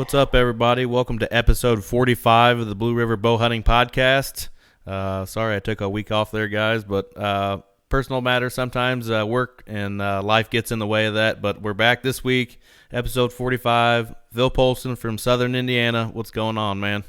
What's up, everybody? Welcome to episode 45 of the Blue River Bow Hunting Podcast. Sorry I took a week off there, guys, but personal matters sometimes, work and life gets in the way of that. But we're back this week, episode 45. Phil Polston from Southern Indiana. What's going on, man?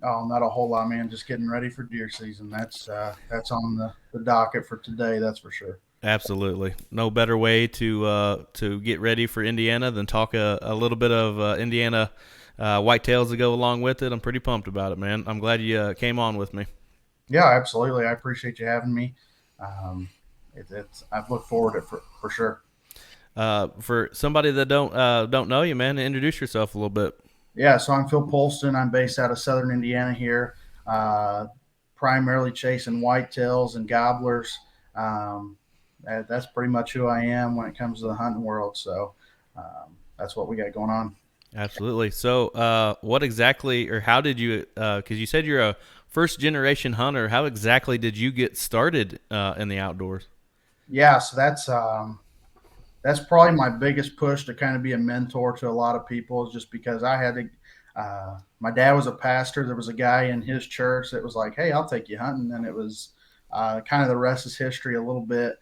Oh, not a whole lot, man. Just getting ready for deer season. That's on the docket for today. That's for sure. Absolutely. No better way to get ready for Indiana than talk a little bit of Indiana whitetails to go along with it. I'm pretty pumped about it, man. I'm glad you came on with me. Yeah, absolutely. I appreciate you having me. Um, it's I've looked forward to it for sure. For somebody that don't know you, man, introduce yourself a little bit. Yeah, so I'm Phil Polston. I'm based out of Southern Indiana here, uh, primarily chasing whitetails and gobblers. Um, that's pretty much who I am when it comes to the hunting world. So that's what we got going on. Absolutely. So, what exactly, or how did you? Because you said you're a first generation hunter. How exactly did you get started in the outdoors? Yeah, so that's probably my biggest push to kind of be a mentor to a lot of people is just because I had to. My dad was a pastor. There was a guy in his church that was like, "Hey, I'll take you hunting," and it was kind of the rest is history a little bit.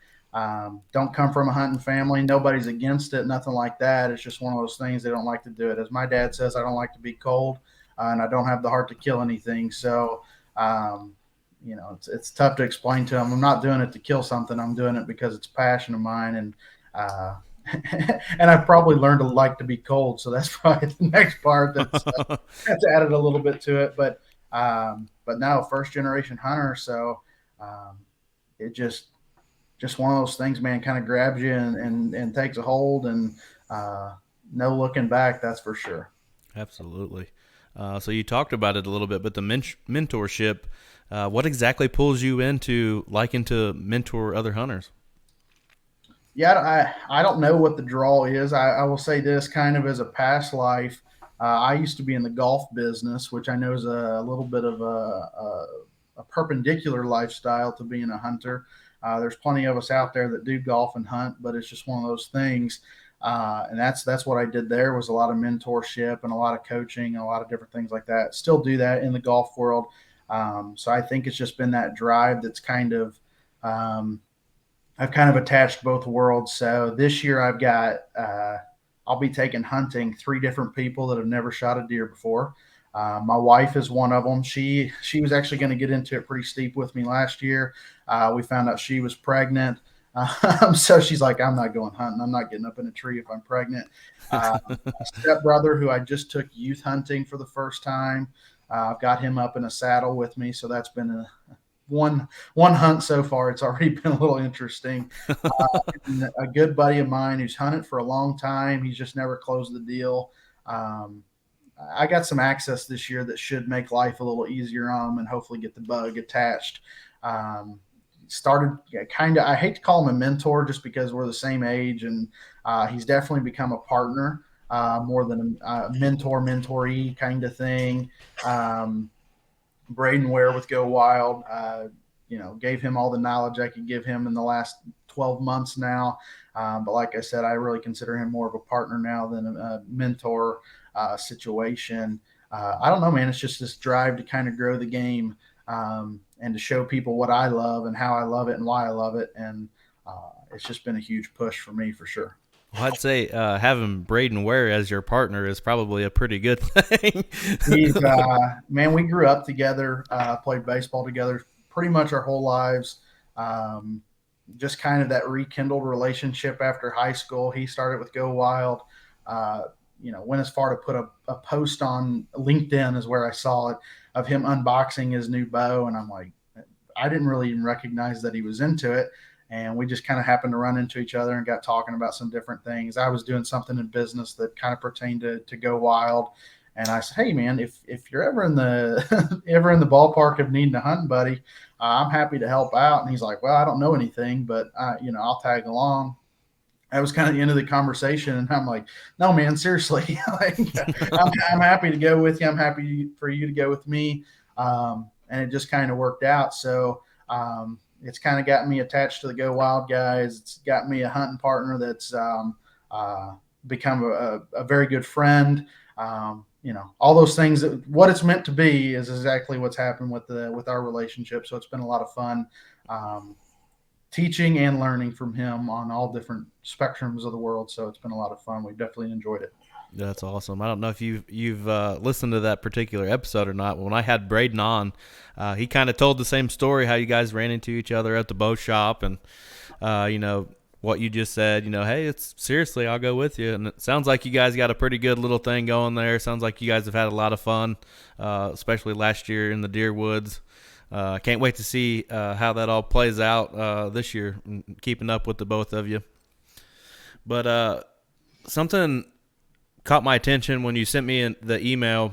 Don't come from a hunting family. Nobody's against it. Nothing like that. It's just one of those things they don't like to do it. As my dad says, I don't like to be cold, and I don't have the heart to kill anything. So, um, it's tough to explain to him. I'm not doing it to kill something. I'm doing it because it's a passion of mine, and uh, and I've probably learned to like to be cold. So that's probably the next part that's added a little bit to it. But now first generation hunter, so um, it just one of those things, man, kind of grabs you and takes a hold and uh, no looking back. That's for sure. Absolutely. So you talked about it a little bit, but the mentorship. What exactly pulls you into liking to mentor other hunters? Yeah, I don't know what the draw is. I will say this kind of as a past life. I used to be in the golf business, which I know is a little bit of a perpendicular lifestyle to being a hunter. There's plenty of us out there that do golf and hunt, but it's just one of those things. And that's what I did there was a lot of mentorship and a lot of coaching and a lot of different things like that. Still do that in the golf world. So I think it's just been that drive that's kind of um, I've kind of attached both worlds. So this year I'll be taking hunting three different people that have never shot a deer before. My wife is one of them. She was actually going to get into it pretty steep with me last year. We found out she was pregnant. So she's like, I'm not going hunting. I'm not getting up in a tree if I'm pregnant. My stepbrother, who I just took youth hunting for the first time, I've got him up in a saddle with me. So that's been one hunt so far. It's already been a little interesting. A good buddy of mine who's hunted for a long time. He's just never closed the deal. Um, I got some access this year that should make life a little easier on him and hopefully get the bug attached. Um, Started kind of, I hate to call him a mentor just because we're the same age, and he's definitely become a partner more than a mentor, mentoree kind of thing. Um, Braden Ware with Go Wild. Gave him all the knowledge I could give him in the last 12 months now. But like I said, I really consider him more of a partner now than a mentor situation. I don't know, man. It's just this drive to kind of grow the game and to show people what I love and how I love it and why I love it. And it's just been a huge push for me for sure. Well, I'd say having Braden Ware as your partner is probably a pretty good thing. He's man, we grew up together, played baseball together pretty much our whole lives. Um, just kind of that rekindled relationship after high school. He started with Go Wild. Uh, went as far to put a post on LinkedIn is where I saw it of him unboxing his new bow, and I'm like, I didn't really even recognize that he was into it. And we just kind of happened to run into each other and got talking about some different things. I was doing something in business that kind of pertained to Go Wild. And I said, "Hey, man, if you're ever in the ever in the ballpark of needing a hunting buddy, I'm happy to help out." And he's like, "Well, I don't know anything, but I'll tag along." That was kind of the end of the conversation, and I'm like, "No, man, seriously, like, I'm happy to go with you. I'm happy for you to go with me." And it just kind of worked out. So it's kind of got me attached to the Go Wild guys. It's got me a hunting partner that's uh, become a very good friend. all those things, that what it's meant to be is exactly what's happened with our relationship. So it's been a lot of fun, um, teaching and learning from him on all different spectrums of the world. So it's been a lot of fun. We've definitely enjoyed it. That's awesome. I don't know if you've listened to that particular episode or not. When I had Braden on, he kind of told the same story, how you guys ran into each other at the bow shop, and what you just said. Hey, it's seriously, I'll go with you. And it sounds like you guys got a pretty good little thing going there. Sounds like you guys have had a lot of fun, especially last year in the deer woods. Can't wait to see how that all plays out this year, keeping up with the both of you. But something caught my attention when you sent me the email,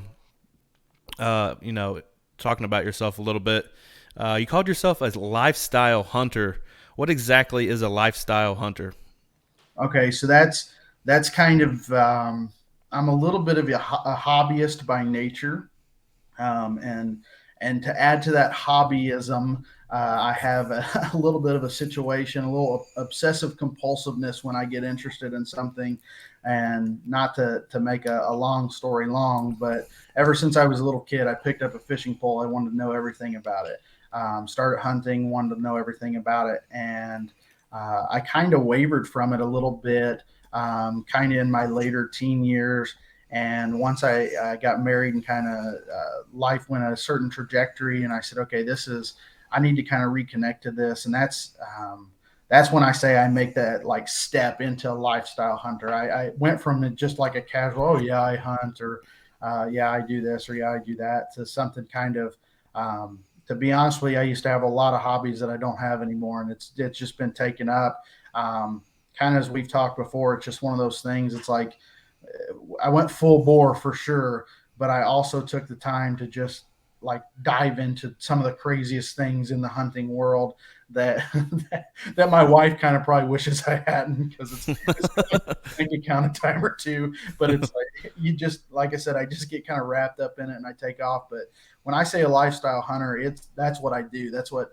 talking about yourself a little bit. You called yourself a lifestyle hunter. What exactly is a lifestyle hunter? Okay, so that's kind of, I'm a little bit of a hobbyist by nature, and to add to that hobbyism, I have a little bit of a situation, a little obsessive compulsiveness when I get interested in something. And not to make a long story long, but ever since I was a little kid, I picked up a fishing pole. I wanted to know everything about it. Started hunting, wanted to know everything about it, and I kind of wavered from it a little bit, kind of in my later teen years. And once I got married and kind of life went a certain trajectory, and I said, okay, I need to kind of reconnect to this. And that's when I say I make that like step into a lifestyle hunter. I went from just like a casual, oh yeah, I hunt, or yeah, I do this, or yeah, I do that, to something kind of, to be honest with you, I used to have a lot of hobbies that I don't have anymore, and it's just been taken up. Kind of as we've talked before, it's just one of those things. It's like I went full bore for sure, but I also took the time to just like dive into some of the craziest things in the hunting world that that my wife kind of probably wishes I hadn't, because it's bank account a time or two. But it's like, you just, like I said, I just get kind of wrapped up in it and I take off. But when I say a lifestyle hunter, that's what I do. That's what,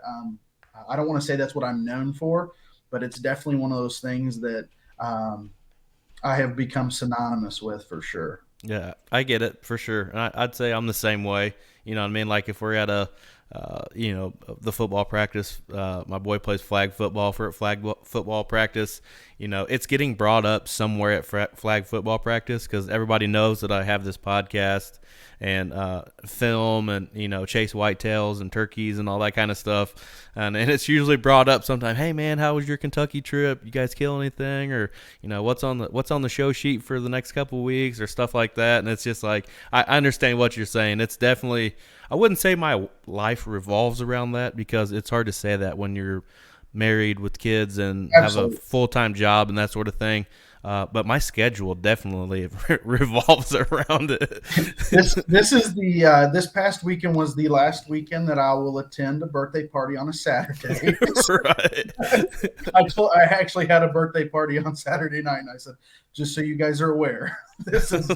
I don't want to say that's what I'm known for, but it's definitely one of those things that I have become synonymous with for sure. Yeah, I get it for sure. And I'd say I'm the same way. You know what I mean? Like if we're at the football practice, my boy plays flag football. For flag football practice, it's getting brought up somewhere at flag football practice, because everybody knows that I have this podcast and film and, chase whitetails and turkeys and all that kind of stuff. And it's usually brought up sometime. Hey man, how was your Kentucky trip? You guys kill anything? Or, what's on the show sheet for the next couple of weeks, or stuff like that. And it's just like, I understand what you're saying. It's definitely, I wouldn't say my life revolves around that, because it's hard to say that when you're married with kids and Absolutely. have a full-time job and that sort of thing. But my schedule definitely revolves around it. This is the this past weekend was the last weekend that I will attend a birthday party on a Saturday. Right. I actually had a birthday party on Saturday night, and I said, just so you guys are aware, this is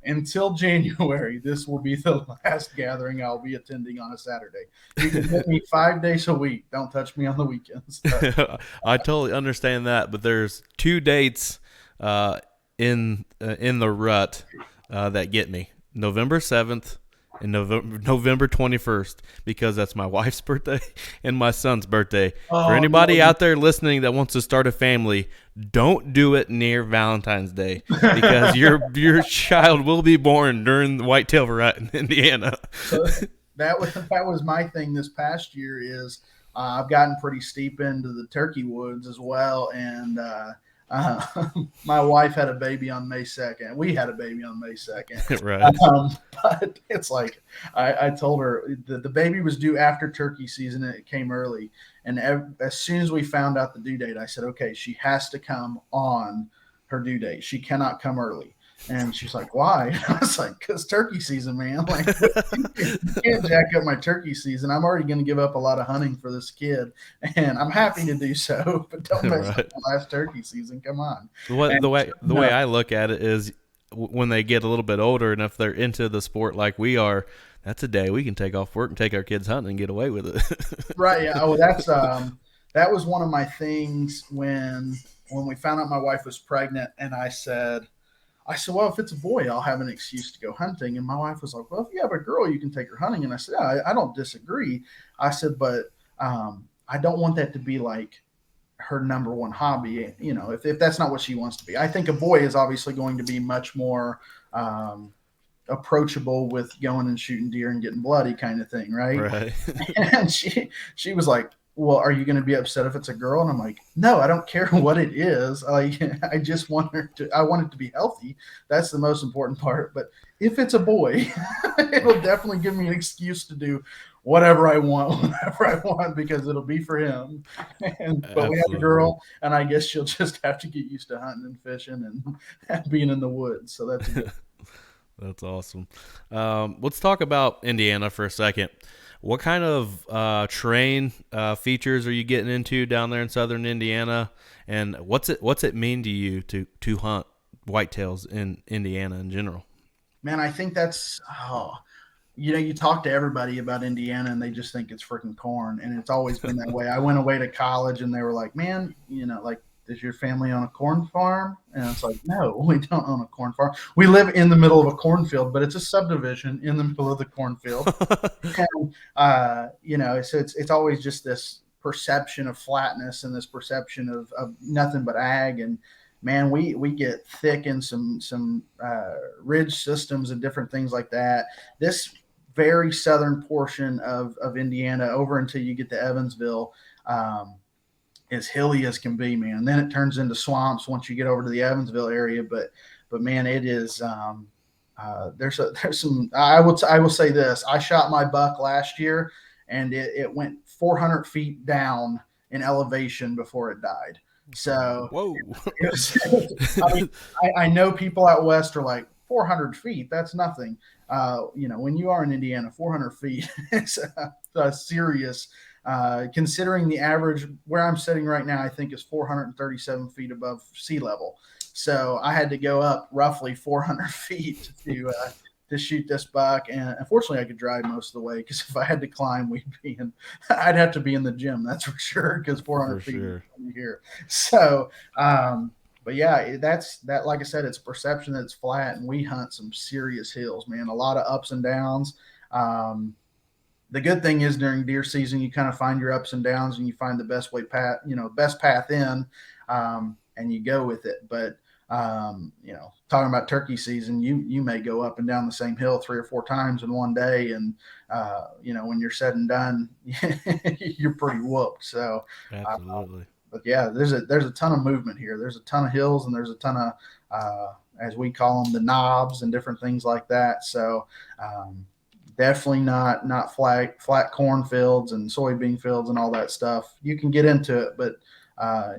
until January. This will be the last gathering I'll be attending on a Saturday. You can hit me 5 days a week. Don't touch me on the weekends. I totally understand that, but there's two dates in the rut that get me: November 7th and November 21st, because that's my wife's birthday and my son's birthday. For anybody out there listening that wants to start a family, don't do it near Valentine's Day, because your child will be born during the whitetail rut in Indiana. So that was my thing this past year. Is I've gotten pretty steep into the turkey woods as well, and my wife had a baby on May 2nd. We had a baby on May 2nd. Right. But it's like, I told her the baby was due after turkey season, and it came early. And as soon as we found out the due date, I said, okay, she has to come on her due date. She cannot come early. And she's like, why? And I was like, because turkey season, man. Like, you can't jack up my turkey season. I'm already going to give up a lot of hunting for this kid, and I'm happy to do so. But don't mess up my last turkey season. Come on. The way I look at it is, when they get a little bit older, and if they're into the sport like we are, that's a day we can take off work and take our kids hunting and get away with it. Right. Yeah. Oh, that was one of my things when we found out my wife was pregnant, and I said, I said, well, if it's a boy, I'll have an excuse to go hunting. And my wife was like, well, if you have a girl, you can take her hunting. And I said, yeah, I don't disagree. I said, but I don't want that to be like her number one hobby. You know, if that's not what she wants to be. I think a boy is obviously going to be much more approachable with going and shooting deer and getting bloody kind of thing, right? Right. And she was like, well, are you going to be upset if it's a girl? And I'm like, no, I don't care what it is. Like, I just want her to, I want it to be healthy. That's the most important part. But if it's a boy, it'll definitely give me an excuse to do whatever I want, whenever I want, because it'll be for him. But we have a Absolutely. girl, and I guess she'll just have to get used to hunting and fishing and being in the woods. So that's a good. That's awesome. Let's talk about Indiana for a second. What kind of terrain features are you getting into down there in southern Indiana, and what's it mean to you to hunt whitetails in Indiana in general? Man, I think that's you talk to everybody about Indiana and they just think it's freaking corn, and it's always been that way. I went away to college and they were like, "Man, like, does your family own a corn farm?" And it's like, "No, we don't own a corn farm. We live in the middle of a cornfield, but it's a subdivision in the middle of the cornfield." And so it's always just this perception of flatness and this perception of nothing but ag. And man, we get thick in some ridge systems and different things like that. This very southern portion of Indiana over until you get to Evansville, as hilly as can be, man. Then it turns into swamps once you get over to the Evansville area. But man, it is. There's some. I will say this. I shot my buck last year, and it went 400 feet down in elevation before it died. So Whoa. it was, I mean, I know people out west are like 400 feet. That's nothing. When you are in Indiana, 400 feet is a serious. Considering the average where I'm sitting right now, I think is 437 feet above sea level. So I had to go up roughly 400 feet to shoot this buck, and unfortunately, I could drive most of the way because if I had to climb, I'd have to be in the gym. That's for sure because For 400 feet sure. from here. So, but yeah, that's that. Like I said, it's perception that it's flat, and we hunt some serious hills, man. A lot of ups and downs. Um, the good thing is during deer season, you kind of find your ups and downs, and you find the best way path, best path in, and you go with it. But talking about turkey season, you may go up and down the same hill 3 or 4 times in one day, and when you're said and done, you're pretty whooped. So, uh, Absolutely. but yeah, there's a ton of movement here. There's a ton of hills, and there's a ton of as we call them, the knobs and different things like that. So definitely not flat cornfields and soybean fields and all that stuff. You can get into it, but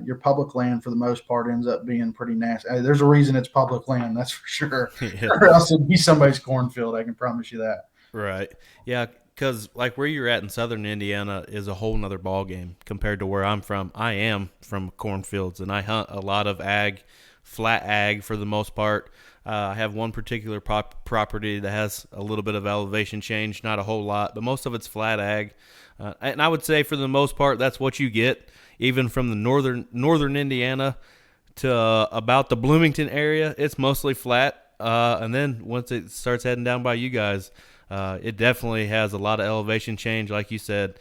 your public land for the most part ends up being pretty nasty. There's a reason it's public land, that's for sure, Yeah. or else it'd be somebody's cornfield. I can promise you that. Right. Yeah, because like where you're at in southern Indiana is a whole nother ball game compared to where I'm from. I am from cornfields, and I hunt a lot of ag, flat ag for the most part. I have one particular property that has a little bit of elevation change, not a whole lot, but most of it's flat ag. And I would say for the most part, that's what you get, even from the northern Indiana to about the Bloomington area. It's mostly flat. And then once it starts heading down by you guys, it definitely has a lot of elevation change, like you said.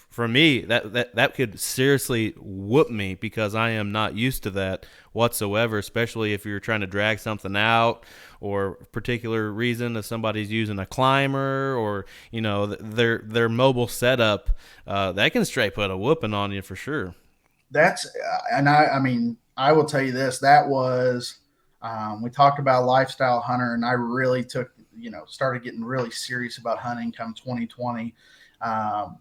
For me, that could seriously whoop me because I am not used to that whatsoever. Especially if you're trying to drag something out, or particular reason if somebody's using a climber, or their mobile setup, that can straight put a whooping on you for sure. That's and I mean, I will tell you this. That was we talked about lifestyle hunter, and I really took started getting really serious about hunting come 2020. Um,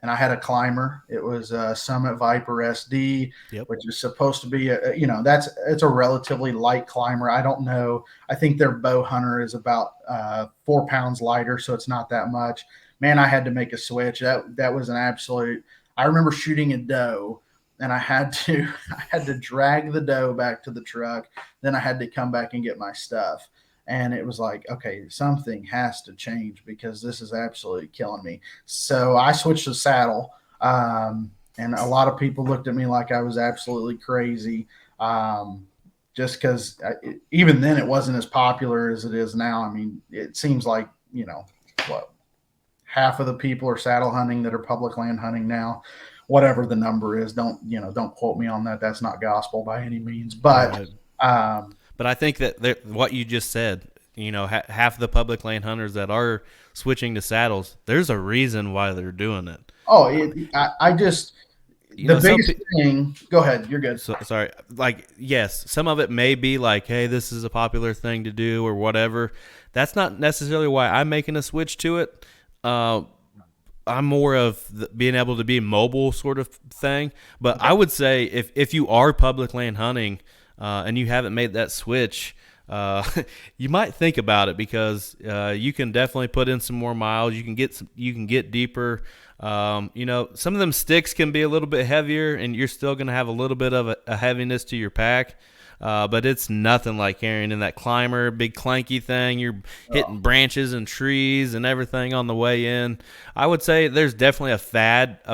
and I had a climber. It was a Summit Viper SD, Yep. which is supposed to be it's a relatively light climber. I don't know. I think their bow hunter is about 4 pounds lighter, so it's not that much. Man, I had to make a switch. That was an absolute. I remember shooting a doe, and I had to I had to drag the doe back to the truck. Then I had to come back and get my stuff. And it was like, okay, something has to change because this is absolutely killing me. So I switched the saddle, and a lot of people looked at me like I was absolutely crazy. Um, just because even then it wasn't as popular as it is now. I mean, it seems like, what, half of the people are saddle hunting that are public land hunting now. Whatever the number is, don't quote me on that. That's not gospel by any means. But Right. um, But I think that what you just said, half the public land hunters that are switching to saddles, there's a reason why they're doing it. oh, Uh, I just the some biggest thing. Go ahead. You're good. sorry, like yes, some of it may be like, hey, this is a popular thing to do or whatever. That's not necessarily why I'm making a switch to it. Uh, I'm more of being able to be mobile sort of thing. But Okay. I would say if you are public land hunting and you haven't made that switch, you might think about it because you can definitely put in some more miles. You can get deeper. Some of them sticks can be a little bit heavier, and you're still going to have a little bit of a heaviness to your pack. But it's nothing like carrying in that climber, big clanky thing. You're hitting branches and trees and everything on the way in. I would say there's definitely a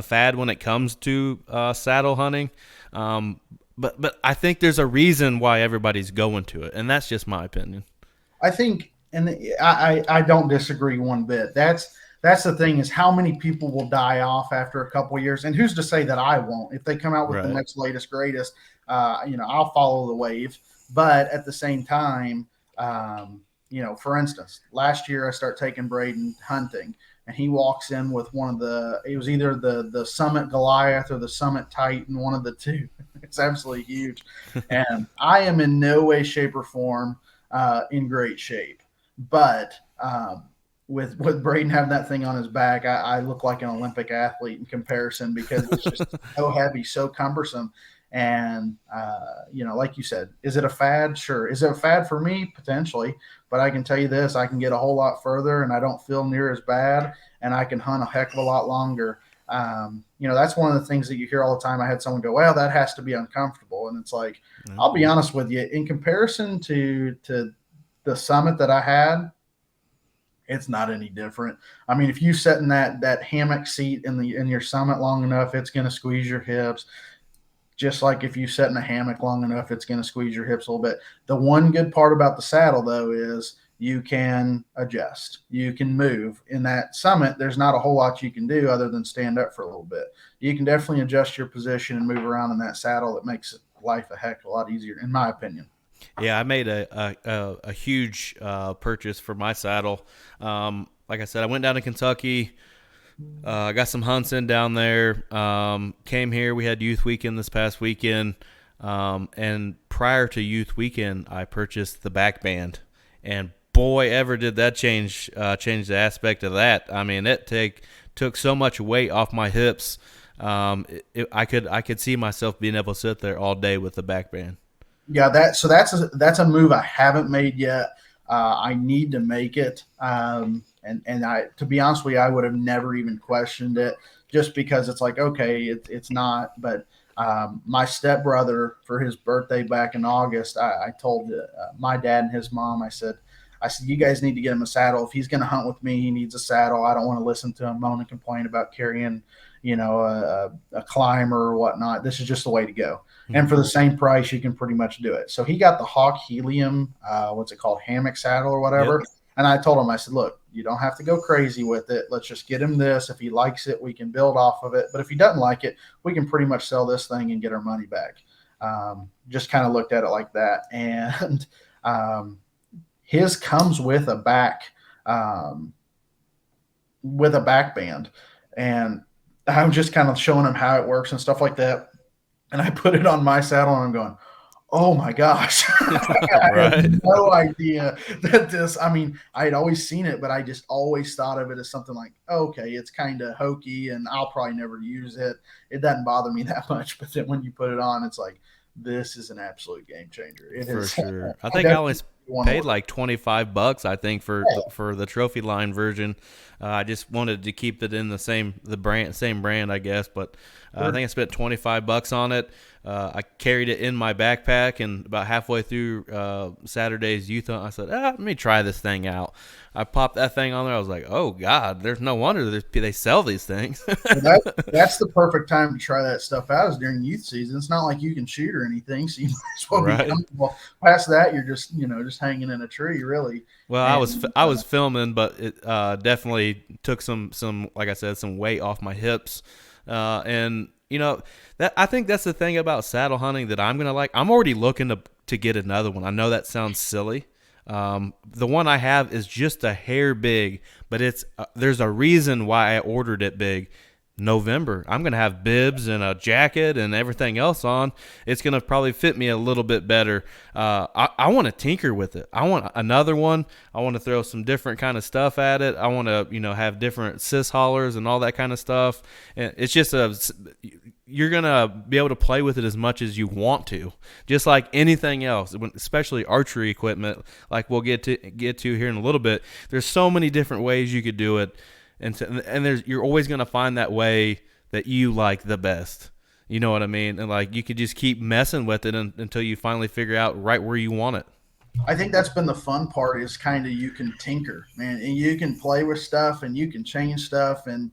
fad when it comes to saddle hunting. But I think there's a reason why everybody's going to it, and that's just my opinion. I think, and I don't disagree one bit. That's the thing, is how many people will die off after a couple of years, and who's to say that I won't? If they come out with the Right. next latest greatest, I'll follow the wave. But at the same time, for instance, last year I start taking Braden hunting, and he walks in with one of the. It was either the Summit Goliath or the Summit Titan, one of the two. It's absolutely huge, and I am in no way, shape, or form in great shape. But with Braden having that thing on his back, I look like an Olympic athlete in comparison because it's just so heavy, so cumbersome. And like you said, is it a fad? Sure. Is it a fad for me? Potentially. But I can tell you this: I can get a whole lot further, and I don't feel near as bad, and I can hunt a heck of a lot longer. That's one of the things that you hear all the time. I had someone go, "Well, that has to be uncomfortable," and it's like, Yeah. I'll be honest with you. In comparison to the summit that I had, it's not any different. I mean, if you sit in that hammock seat in your summit long enough, it's going to squeeze your hips. Just like if you sit in a hammock long enough, it's going to squeeze your hips a little bit. The one good part about the saddle, though, is you can adjust. You can move. In that summit, there's not a whole lot you can do other than stand up for a little bit. You can definitely adjust your position and move around in that saddle. That makes life a heck of a lot easier, in my opinion. Yeah, I made a huge purchase for my saddle. Like I said, I went down to Kentucky. Got some hunts in down there. Came here. We had youth weekend this past weekend. And prior to youth weekend, I purchased the back band. And boy, ever did that change the aspect of that. I mean, took so much weight off my hips. I could see myself being able to sit there all day with the back band. Yeah, that's a move I haven't made yet. I need to make it, and I, to be honest with you, I would have never even questioned it, just because it's like, okay, it's not. But my stepbrother, for his birthday back in August, I told my dad and his mom, I said, you guys need to get him a saddle. If he's going to hunt with me, he needs a saddle. I don't want to listen to him moan and complain about carrying, a climber or whatnot. This is just the way to go. And for the same price, you can pretty much do it. So he got the Hawk Helium, what's it called, hammock saddle or whatever. Yep. And I told him, I said, look, you don't have to go crazy with it. Let's just get him this. If he likes it, we can build off of it. But if he doesn't like it, we can pretty much sell this thing and get our money back. Just kind of looked at it like that. And his comes with a back band. And I'm just kind of showing him how it works and stuff like that. And I put it on my saddle, and I'm going, oh my gosh. I Right. had no idea that I mean, I had always seen it, but I just always thought of it as something like, okay, it's kind of hokey and I'll probably never use it. It doesn't bother me that much. But then when you put it on, it's like, this is an absolute game changer. It For is. sure. I think I only paid Order. like $25, I think, Yeah. for the trophy line version. I just wanted to keep it in the same brand, I guess. But I think I spent $25 on it. I carried it in my backpack, and about halfway through Saturday's youth hunt, I said, let me try this thing out. I popped that thing on there. I was like, oh, God, there's no wonder they sell these things. Well, that's the perfect time to try that stuff out is during youth season. It's not like you can shoot or anything, so you might as well Right. be comfortable. Past that, you're just hanging in a tree, really. Well, And, I was filming, but it definitely took some like I said, some weight off my hips, and that I think that's the thing about saddle hunting that I'm gonna like. I'm already looking to get another one. I know that sounds silly. The one I have is just a hair big, but it's there's a reason why I ordered it big. November, I'm gonna have bibs and a jacket and everything else on. It's gonna probably fit me a little bit better. I want to tinker with it. I want another one. I want to throw some different kind of stuff at it. I want to have different cis haulers and all that kind of stuff. And it's just you're gonna be able to play with it as much as you want to, just like anything else, especially archery equipment. Like we'll get to here in a little bit. There's so many different ways you could do it. And you're always going to find that way that you like the best. You know what I mean? And like you could just keep messing with it until you finally figure out right where you want it. I think that's been the fun part is kind of you can tinker, man, and you can play with stuff and you can change stuff and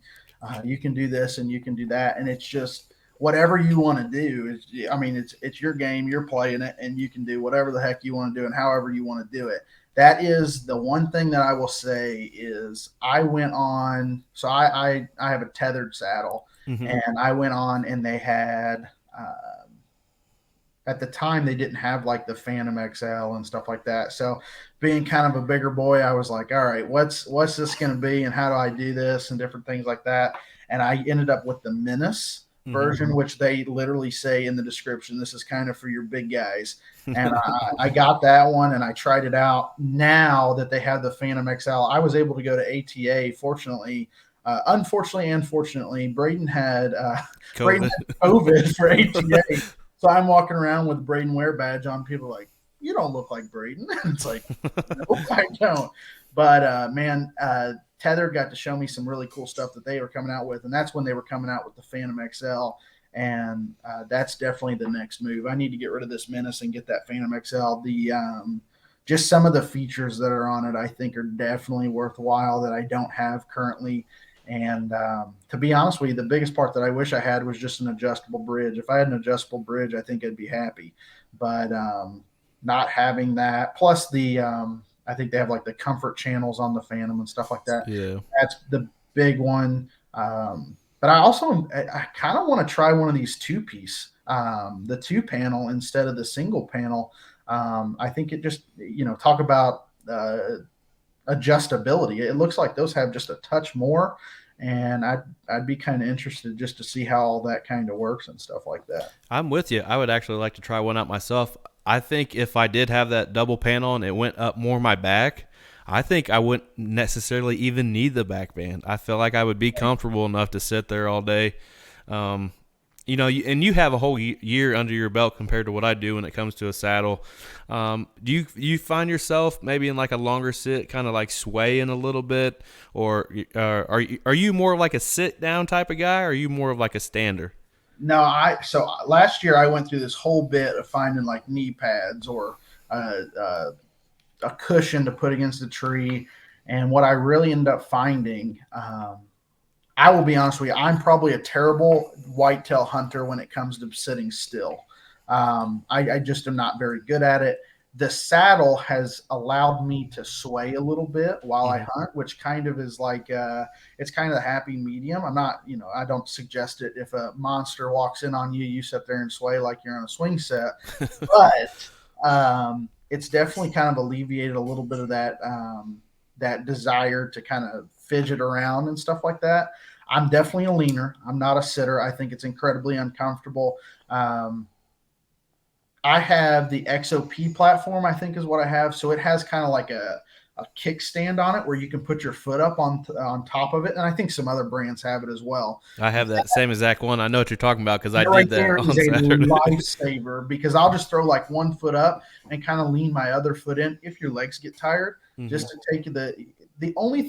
you can do this and you can do that. And it's just whatever you want to do. It's your game, you're playing it, and you can do whatever the heck you want to do and however you want to do it. That is the one thing that I will say is I went on. So I have a tethered saddle, Mm-hmm. and I went on and they had at the time they didn't have like the Phantom XL and stuff like that. So being kind of a bigger boy, I was like, all right, what's this going to be and how do I do this and different things like that. And I ended up with the Menace version, mm-hmm. which they literally say in the description, this is kind of for your big guys. And I got that one and I tried it out. Now that they have the Phantom XL, I was able to go to ATA. Fortunately, unfortunately and fortunately, Braden had COVID for ATA. So I'm walking around with the Braden Wear badge on. People are like, you don't look like Braden. It's like, nope, I don't. But Tether got to show me some really cool stuff that they were coming out with. And that's when they were coming out with the Phantom XL. And that's definitely the next move. I need to get rid of this Menace and get that Phantom XL. Just some of the features that are on it, I think, are definitely worthwhile that I don't have currently. And to be honest with you, the biggest part that I wish I had was just an adjustable bridge. If I had an adjustable bridge, I think I'd be happy. But not having that, plus I think they have like the comfort channels on the Phantom and stuff like that. Yeah, that's the big one. But I kind of want to try one of these two-piece, the two panel instead of the single panel. I think it just, talk about adjustability. It looks like those have just a touch more, and I'd be kind of interested just to see how all that kind of works and stuff like that. I'm with you. I would actually like to try one out myself. I think if I did have that double panel and it went up more my back, I think I wouldn't necessarily even need the back band. I feel like I would be comfortable enough to sit there all day. And you have a whole year under your belt compared to what I do when it comes to a saddle. Do you find yourself maybe in like a longer sit, kind of like swaying a little bit, or are you more of like a sit down type of guy, or are you more of like a stander? No, so last year I went through this whole bit of finding like knee pads or a cushion to put against the tree, and what I really ended up finding. I will be honest with you, I'm probably a terrible whitetail hunter when it comes to sitting still. I just am not very good at it. The saddle has allowed me to sway a little bit while I hunt, which kind of is like, it's kind of the happy medium. I'm not, I don't suggest it. If a monster walks in on you, you sit there and sway like you're on a swing set. But it's definitely kind of alleviated a little bit of that desire to kind of fidget around and stuff like that. I'm definitely a leaner. I'm not a sitter. I think it's incredibly uncomfortable. I have the XOP platform, I think is what I have. So it has kind of like a kickstand on it where you can put your foot up on top of it. And I think some other brands have it as well. I have that same exact one. I know what you're talking about because I right did that on Saturday. Saturday. Lifesaver, because I'll just throw like one foot up and kind of lean my other foot in if your legs get tired, just to take the only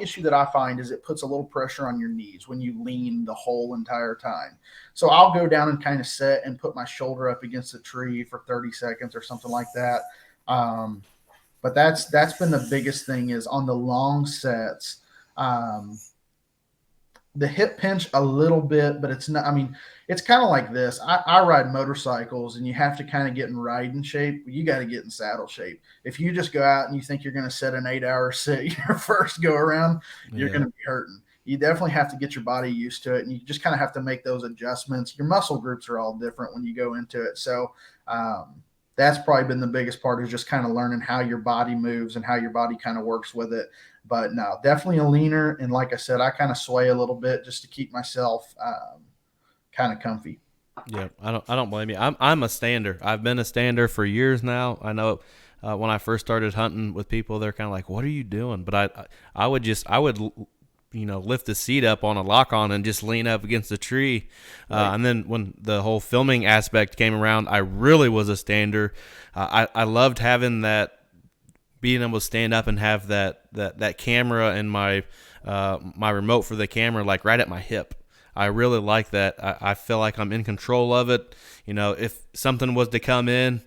issue that I find is it puts a little pressure on your knees when you lean the whole entire time. So I'll go down and kind of sit and put my shoulder up against the tree for 30 seconds or something like that. Um, but that's been the biggest thing is on the long sets. Um, the hip pinch a little bit, but it's not. I mean, it's kind of like this. I ride motorcycles, and you have to kind of get in riding shape. You got to get in saddle shape. If you just go out and you think you're going to set an 8 hour sit your first go around, you're Yeah. going to be hurting. You definitely have to get your body used to it, and you just kind of have to make those adjustments. Your muscle groups are all different when you go into it, so that's probably been the biggest part is just kind of learning how your body moves and how your body kind of works with it. But no, definitely a leaner. And like I said, I kind of sway a little bit just to keep myself kind of comfy. Yeah, I don't blame you. I'm a stander. I've been a stander for years now. I know when I first started hunting with people, they're kind of like, "What are you doing?" But I would lift the seat up on a lock on and just lean up against the tree. Right. And then when the whole filming aspect came around, I really was a stander. I loved having that, being able to stand up and have that camera and my remote for the camera like right at my hip. I really like that. I feel like I'm in control of it. If something was to come in,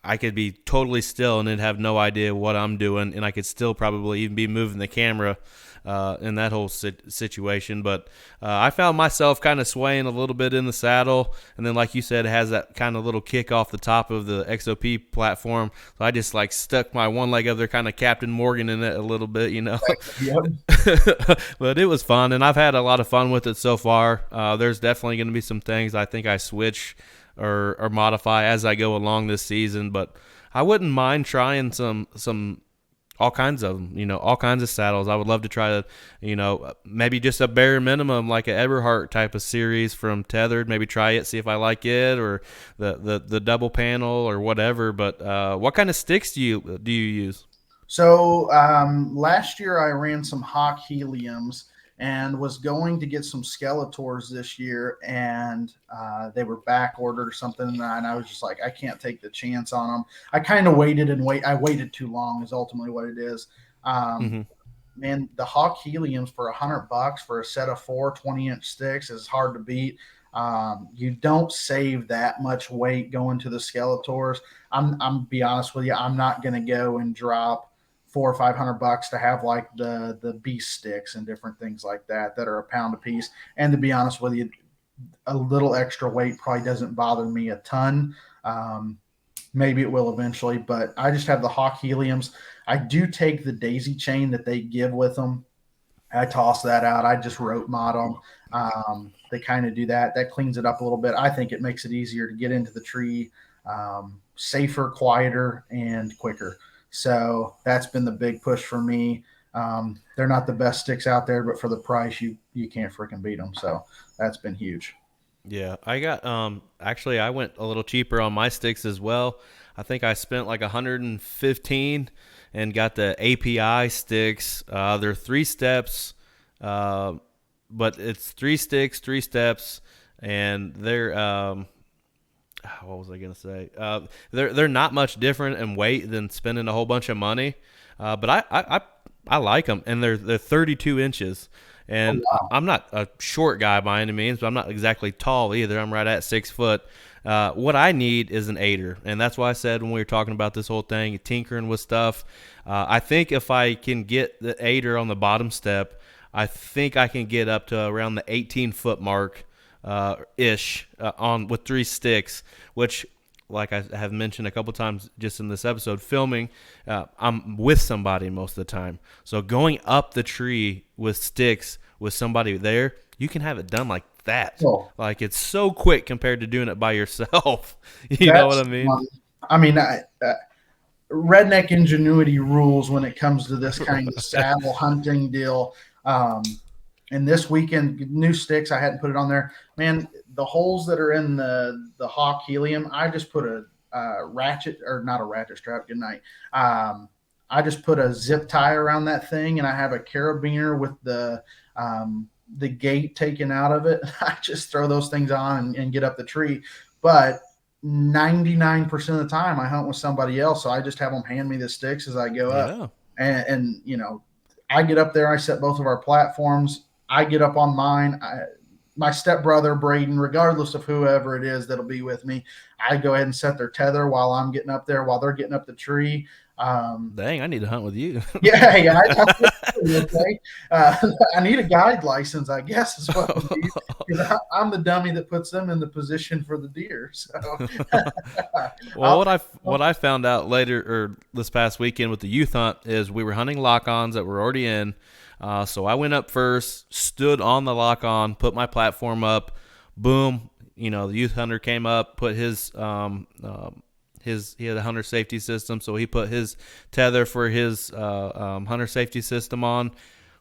I could be totally still and then have no idea what I'm doing, and I could still probably even be moving the camera in that whole situation. But I found myself kind of swaying a little bit in the saddle, and then, like you said, it has that kind of little kick off the top of the XOP platform. So I just like stuck my one leg up there, kind of Captain Morgan in it a little bit. Yep. But it was fun, and I've had a lot of fun with it so far. There's definitely going to be some things I think I switch or modify as I go along this season, but I wouldn't mind trying some all kinds of them, all kinds of saddles. I would love to try to, maybe just a bare minimum like an Eberhart type of series from Tethered. Maybe try it, see if I like it, or the double panel or whatever. But what kind of sticks do you use? So last year I ran some Hawk Heliums and was going to get some Skeletors this year, and they were back ordered or something, and I was just like, I can't take the chance on them. I kind of waited and I waited too long is ultimately what it is. Um, Mm-hmm. Man, the Hawk Heliums for $100 for a set of 4 20-inch sticks is hard to beat. You don't save that much weight going to the Skeletors. I'm be honest with you, I'm not going to go and drop 400 or 500 bucks to have like the beast sticks and different things like that are a pound a piece. And to be honest with you, a little extra weight probably doesn't bother me a ton. Maybe it will eventually, but I just have the Hawk Heliums. I do take the daisy chain that they give with them. I toss that out. I just rope mod them. They kind of do that. That cleans it up a little bit. I think it makes it easier to get into the tree, safer, quieter, and quicker. So that's been the big push for me. They're not the best sticks out there, but for the price, you can't freaking beat them. So that's been huge. Yeah, I got actually I went a little cheaper on my sticks as well. I think I spent like 115 and got the API sticks. They're 3 steps, uh, but it's 3 sticks, 3 steps, and they're what was I gonna say? They're not much different in weight than spending a whole bunch of money, but I like them, and they're 32 inches. Oh, And wow. I'm not a short guy by any means, but I'm not exactly tall either. I'm right at 6 foot. What I need is an aider, and that's why I said when we were talking about this whole thing, tinkering with stuff. I think if I can get the aider on the bottom step, I think I can get up to around the 18-foot mark ish on with 3 sticks, which, like I have mentioned a couple times just in this episode, filming, I'm with somebody most of the time. So going up the tree with sticks with somebody there, you can have it done like that. Well, Like it's so quick compared to doing it by yourself. You know what that's I mean? I mean, redneck ingenuity rules when it comes to this kind of saddle hunting deal. Um, and this weekend, new sticks, I hadn't put it on there. Man, the holes that are in the Hawk Helium, I just put a ratchet or not a ratchet strap. Good night. I just put a zip tie around that thing, and I have a carabiner with the gate taken out of it. I just throw those things on and get up the tree. But 99% of the time I hunt with somebody else. So I just have them hand me the sticks as I go up. Yeah. and I get up there, I set both of our platforms. I get up on mine. My stepbrother Braden, regardless of whoever it is that'll be with me, I go ahead and set their tether while I'm getting up there, while they're getting up the tree. Dang, I need to hunt with you. Yeah, yeah, okay. I need a guide license, I guess, is what I need, because I'm the dummy that puts them in the position for the deer. So, Well, I'll, what I found out later or this past weekend with the youth hunt is we were hunting lock-ons that were already in. So I went up first, stood on the lock-on, put my platform up. Boom, the youth hunter came up, put his he had a hunter safety system, so he put his tether for his hunter safety system on.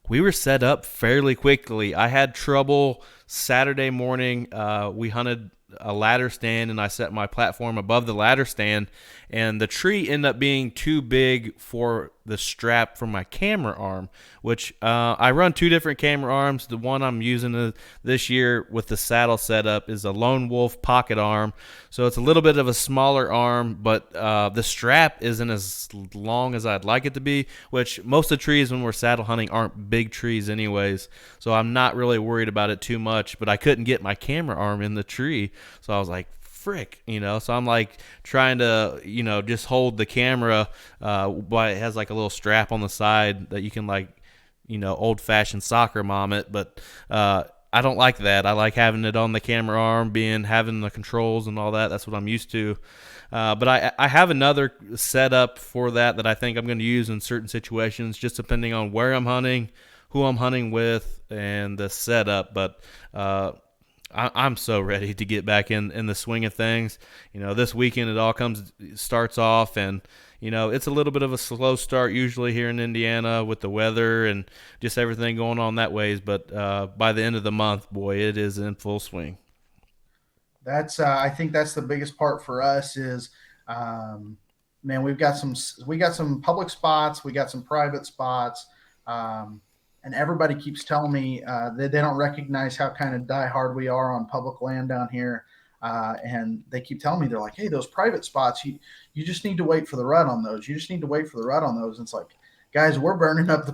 We were set up fairly quickly. I had trouble Saturday morning. We hunted a ladder stand, and I set my platform above the ladder stand, and the tree ended up being too big for the strap for my camera arm, which I run two different camera arms. The one I'm using this year with the saddle setup is a Lone Wolf pocket arm, so it's a little bit of a smaller arm, but the strap isn't as long as I'd like it to be, which most of the trees when we're saddle hunting aren't big trees anyways, so I'm not really worried about it too much, but I couldn't get my camera arm in the tree, so I was like, frick, so I'm like trying to just hold the camera, but it has like a little strap on the side that you can like old fashioned soccer mom it, but I don't like that. I like having it on the camera arm, having the controls and all that. That's what I'm used to. But I have another setup for that I think I'm going to use in certain situations, just depending on where I'm hunting, who I'm hunting with, and the setup. But I'm so ready to get back in the swing of things. This weekend it all starts off, and it's a little bit of a slow start usually here in Indiana with the weather and just everything going on that ways. But by the end of the month, boy, it is in full swing. I think that's the biggest part for us is, um, man, we got some public spots, we got some private spots, um, and everybody keeps telling me that they don't recognize how kind of diehard we are on public land down here. And they keep telling me, they're like, hey, those private spots, you just need to wait for the rut on those. You just need to wait for the rut on those. And it's like, guys, we're burning up the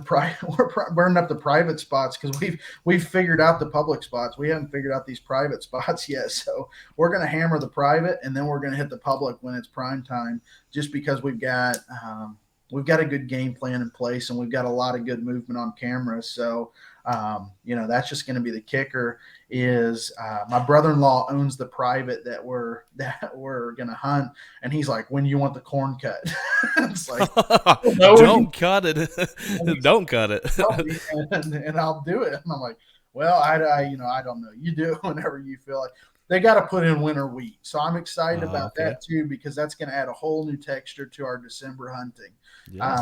burning up the private spots because we've figured out the public spots. We haven't figured out these private spots yet. So we're going to hammer the private, and then we're going to hit the public when it's prime time, just because we've got a good game plan in place, and we've got a lot of good movement on camera. So that's just going to be the kicker. Is my brother-in-law owns the private that we're going to hunt, and he's like, when you want the corn cut? It's like, no, Don't cut it. Don't cut it. and I'll do it. And I'm like, well, I don't know. You do it whenever you feel like. They got to put in winter wheat, so I'm excited about Okay. that too, because that's going to add a whole new texture to our December hunting. Yeah.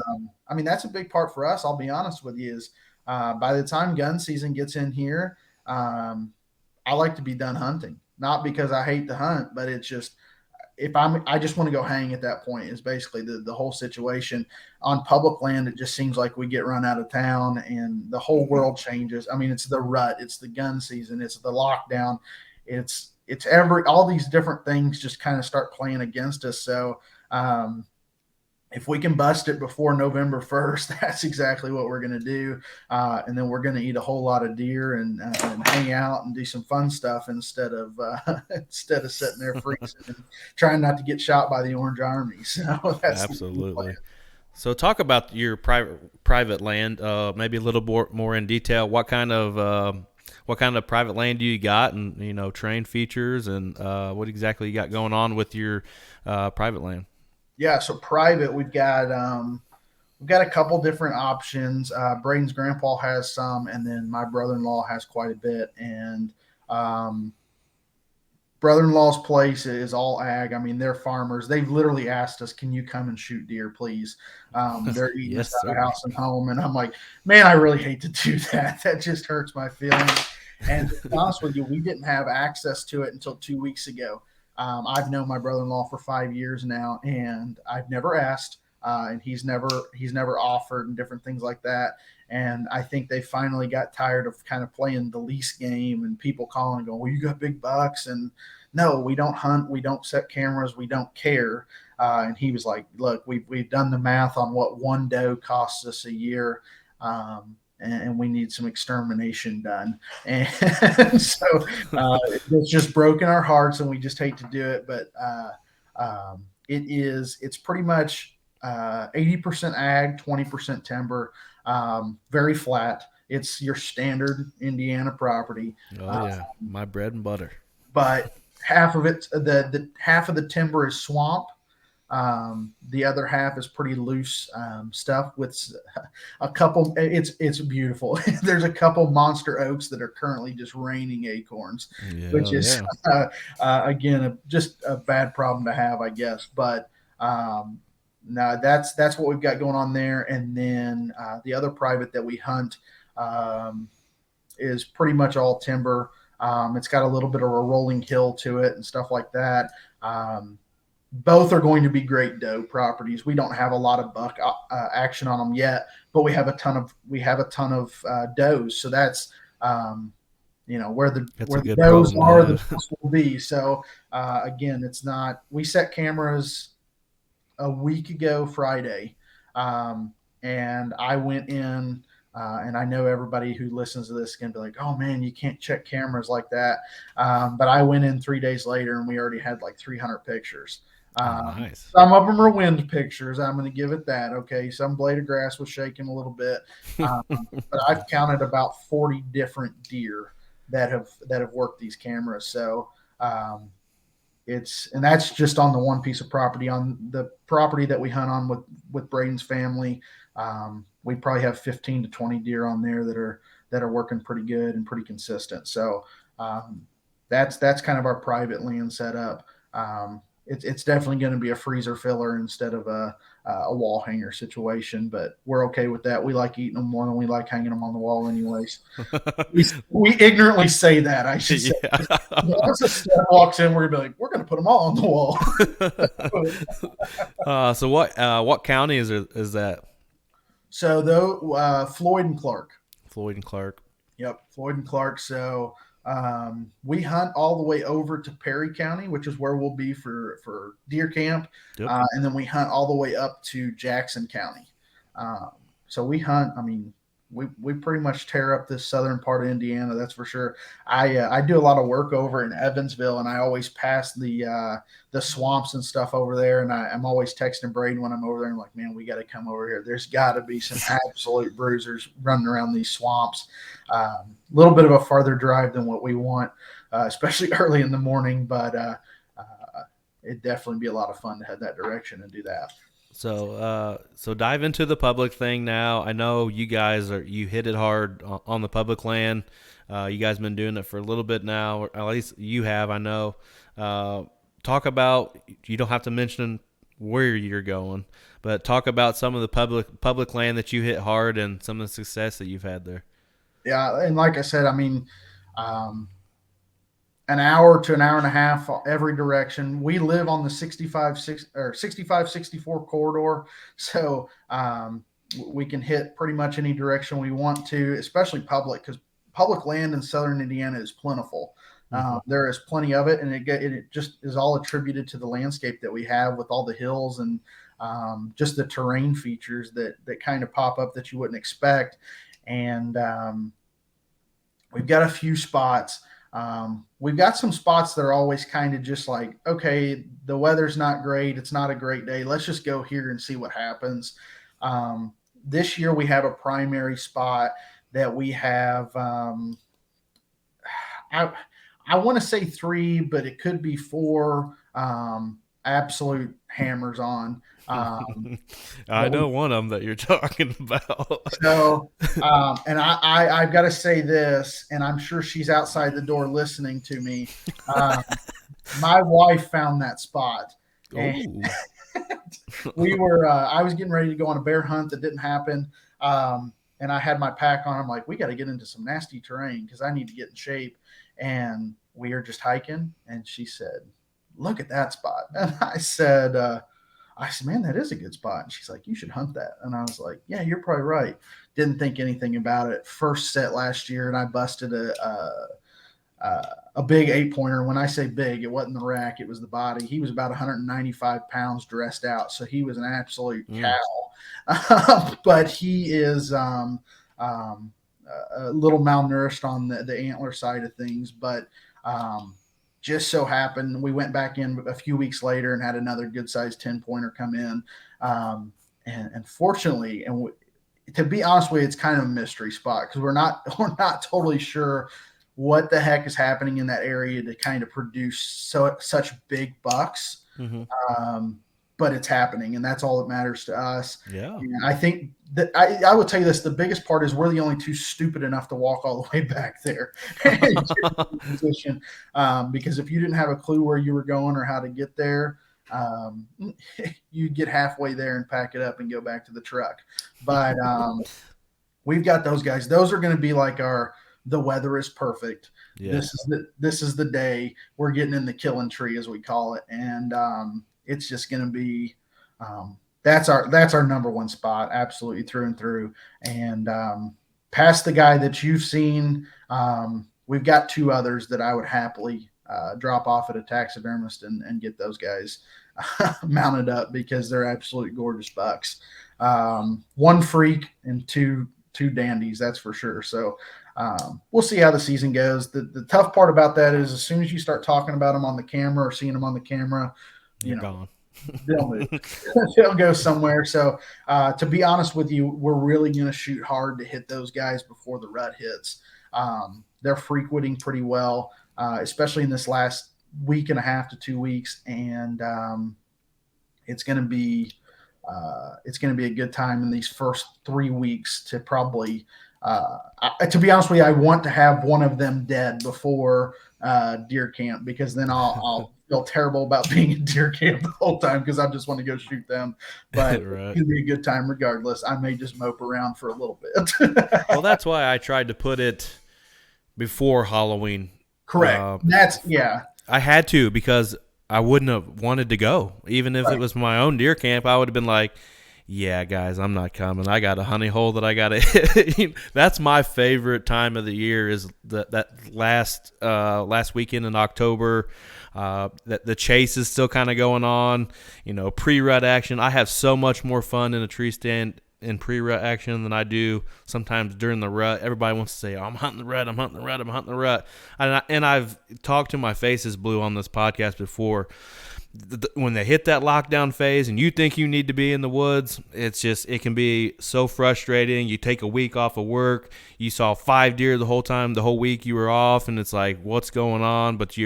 I mean, that's a big part for us. I'll be honest with you. Is by the time gun season gets in here, um, I like to be done hunting. Not because I hate to hunt, but it's just, I just want to go hang at that point is basically the whole situation. On public land, it just seems like we get run out of town and the whole world changes. I mean, it's the rut, it's the gun season, it's the lockdown, it's all these different things just kind of start playing against us. So if we can bust it before November 1st, that's exactly what we're going to do. And then we're going to eat a whole lot of deer and hang out and do some fun stuff instead of instead of sitting there freezing and trying not to get shot by the Orange Army. So that's the plan. Absolutely. So talk about your private land, maybe a little more in detail. What kind of private land do you got, and terrain features, and what exactly you got going on with your private land? Yeah, so private, we've got a couple different options. Braden's grandpa has some, and then my brother-in-law has quite a bit. And um, brother-in-law's place is all ag. I mean, they're farmers. They've literally asked us, "Can you come and shoot deer, please?" They're eating us Yes, out of sir. house and home, and I'm like, man, I really hate to do that. That just hurts my feelings. And to be honest with you, we didn't have access to it until 2 weeks ago. I've known my brother-in-law for 5 years now, and I've never asked, and he's never offered, and different things like that. And I think they finally got tired of kind of playing the lease game and people calling and going, "Well, you got big bucks," and no, we don't hunt, we don't set cameras, we don't care. And he was like, "Look, we've done the math on what one doe costs us a year." And we need some extermination done. And so it's just broken our hearts, and we just hate to do it. But it's pretty much 80% ag, 20% timber, very flat. It's your standard Indiana property, Oh yeah, my bread and butter. but half of it, the half of the timber is swamp. The other half is pretty loose stuff with a couple. It's beautiful. There's a couple monster oaks that are currently just raining acorns, which Yeah, is yeah. again just a bad problem to have, I guess. But no, that's what we've got going on there. And then the other private that we hunt um, is pretty much all timber. It's got a little bit of a rolling hill to it and stuff like that. Both are going to be great doe properties. We don't have a lot of buck action on them yet, but we have a ton of does. So that's where the That's a where the good does problem to are, the have. does will be. So again, it's not. We set cameras a week ago Friday, and I went in. And I know everybody who listens to this can be like, "Oh man, you can't check cameras like that." But I went in 3 days later, and we already had like 300 pictures. Oh, nice. Some of them are wind pictures. I'm going to give it that. Okay, some blade of grass was shaking a little bit, um, but I've counted about 40 different deer that have worked these cameras. So um, and that's just on the one piece of property. On the property that we hunt on with Braden's family, we probably have 15 to 20 deer on there that are working pretty good and pretty consistent. So um, that's kind of our private land setup. It's definitely going to be a freezer filler instead of a wall hanger situation, but we're okay with that. We like eating them more than we like hanging them on the wall, anyways. We ignorantly say that, I should say. Yeah. Once a step walks in, we're gonna be like, we're gonna put them all on the wall. So what county is that? So though Floyd and Clark. Floyd and Clark. Yep, Floyd and Clark. So we hunt all the way over to Perry County, which is where we'll be for deer camp, Yep. and then we hunt all the way up to Jackson County. Um, so we hunt. I mean, we pretty much tear up this southern part of Indiana. That's for sure. I do a lot of work over in Evansville, and I always pass the swamps and stuff over there. And I'm always texting Braden when I'm over there. And I'm like, man, we got to come over here. There's got to be some absolute bruisers running around these swamps. A little bit of a farther drive than what we want, especially early in the morning. But it'd definitely be a lot of fun to head that direction and do that. So dive into the public thing now. I know you hit it hard on the public land. You guys been doing it for a little bit now, or at least you have. I know. Talk about. You don't have to mention where you're going, but talk about some of the public land that you hit hard and some of the success that you've had there. Yeah, and like I said, I mean, um, an hour to an hour and a half every direction. We live on the 65 64 corridor, so we can hit pretty much any direction we want to, especially public, because public land in southern Indiana is plentiful. Hmm. There is plenty of it, and it just is all attributed to the landscape that we have with all the hills and just the terrain features that kind of pop up that you wouldn't expect. And we've got a few spots. We've got some spots that are always kind of just like, okay, the weather's not great. It's not a great day. Let's just go here and see what happens. This year we have a primary spot that we have. I I want to say three, but it could be four. Absolute hammers on. I That we know one of them that you're talking about. So, and I've got to say this, and I'm sure she's outside the door listening to me. Um, my wife found that spot, and Oh. I was getting ready to go on a bear hunt that didn't happen. And I had my pack on. I'm like, we got to get into some nasty terrain because I need to get in shape. And we are just hiking, and she said, "Look at that spot." And I said, man, that is a good spot. And she's like, you should hunt that. And I was like, yeah, you're probably right. Didn't think anything about it. First set last year, and I busted a big 8-pointer. When I say big, it wasn't the rack, it was the body. He was about 195 pounds dressed out, so he was an absolute Mm. cow. But he is a little malnourished on the antler side of things. But just so happened we went back in a few weeks later and had another good sized 10-pointer come in. And fortunately, to be honest with you, it's kind of a mystery spot because we're not totally sure what the heck is happening in that area to kind of produce such big bucks. Mm-hmm. Um, but it's happening, and that's all that matters to us. Yeah. And I think that I will tell you this: the biggest part is we're the only two stupid enough to walk all the way back there and get in position. Because if you didn't have a clue where you were going or how to get there, um, you'd get halfway there and pack it up and go back to the truck. But we've got those guys. Those are going to be like the weather is perfect. Yeah. This is the day we're getting in the killing tree, as we call it, and it's just going to be that's our number one spot, absolutely through and through. And past the guy that you've seen, we've got two others that I would happily drop off at a taxidermist and get those guys mounted up because they're absolutely gorgeous bucks. One freak and two dandies, that's for sure. So we'll see how the season goes. The tough part about that is as soon as you start talking about them on the camera or seeing them on the camera, You're gone. they'll move. They'll go somewhere. So to be honest with you, we're really going to shoot hard to hit those guys before the rut hits. They're frequenting pretty well, especially in this last week and a half to 2 weeks, and it's going to be a good time in these first 3 weeks to probably. To be honest with you, I want to have one of them dead before deer camp because then I'll feel terrible about being in deer camp the whole time because I just want to go shoot them. But Right. it's going to be a good time regardless. I may just mope around for a little bit. Well, that's why I tried to put it before Halloween. Correct. That's I had to because I wouldn't have wanted to go. Even if it was my own deer camp, I would have been like, yeah, guys, I'm not coming. I got a honey hole that I got to hit. That's my favorite time of the year is that last weekend in October. That the chase is still kind of going on. Pre-rut action. I have so much more fun in a tree stand in pre-rut action than I do sometimes during the rut. Everybody wants to say, oh, I'm hunting the rut, I'm hunting the rut, I'm hunting the rut. And I've talked to my faces blue on this podcast before. When they hit that lockdown phase and you think you need to be in the woods, it can be so frustrating. You take a week off of work, you saw 5 deer the whole week you were off, and it's like, what's going on? But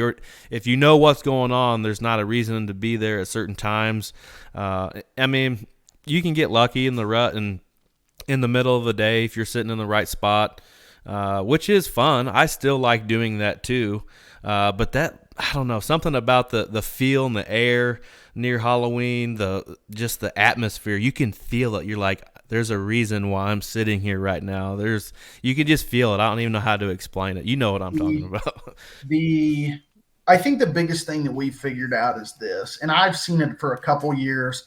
if you know what's going on, there's not a reason to be there at certain times. You can get lucky in the rut and in the middle of the day if you're sitting in the right spot, which is fun. I still like doing that too. But I don't know, something about the feel and the air near Halloween, just the atmosphere, you can feel it. You're like, there's a reason why I'm sitting here right now. You can just feel it. I don't even know how to explain it. You know what I'm talking about. I think the biggest thing that we've figured out is this, and I've seen it for a couple years.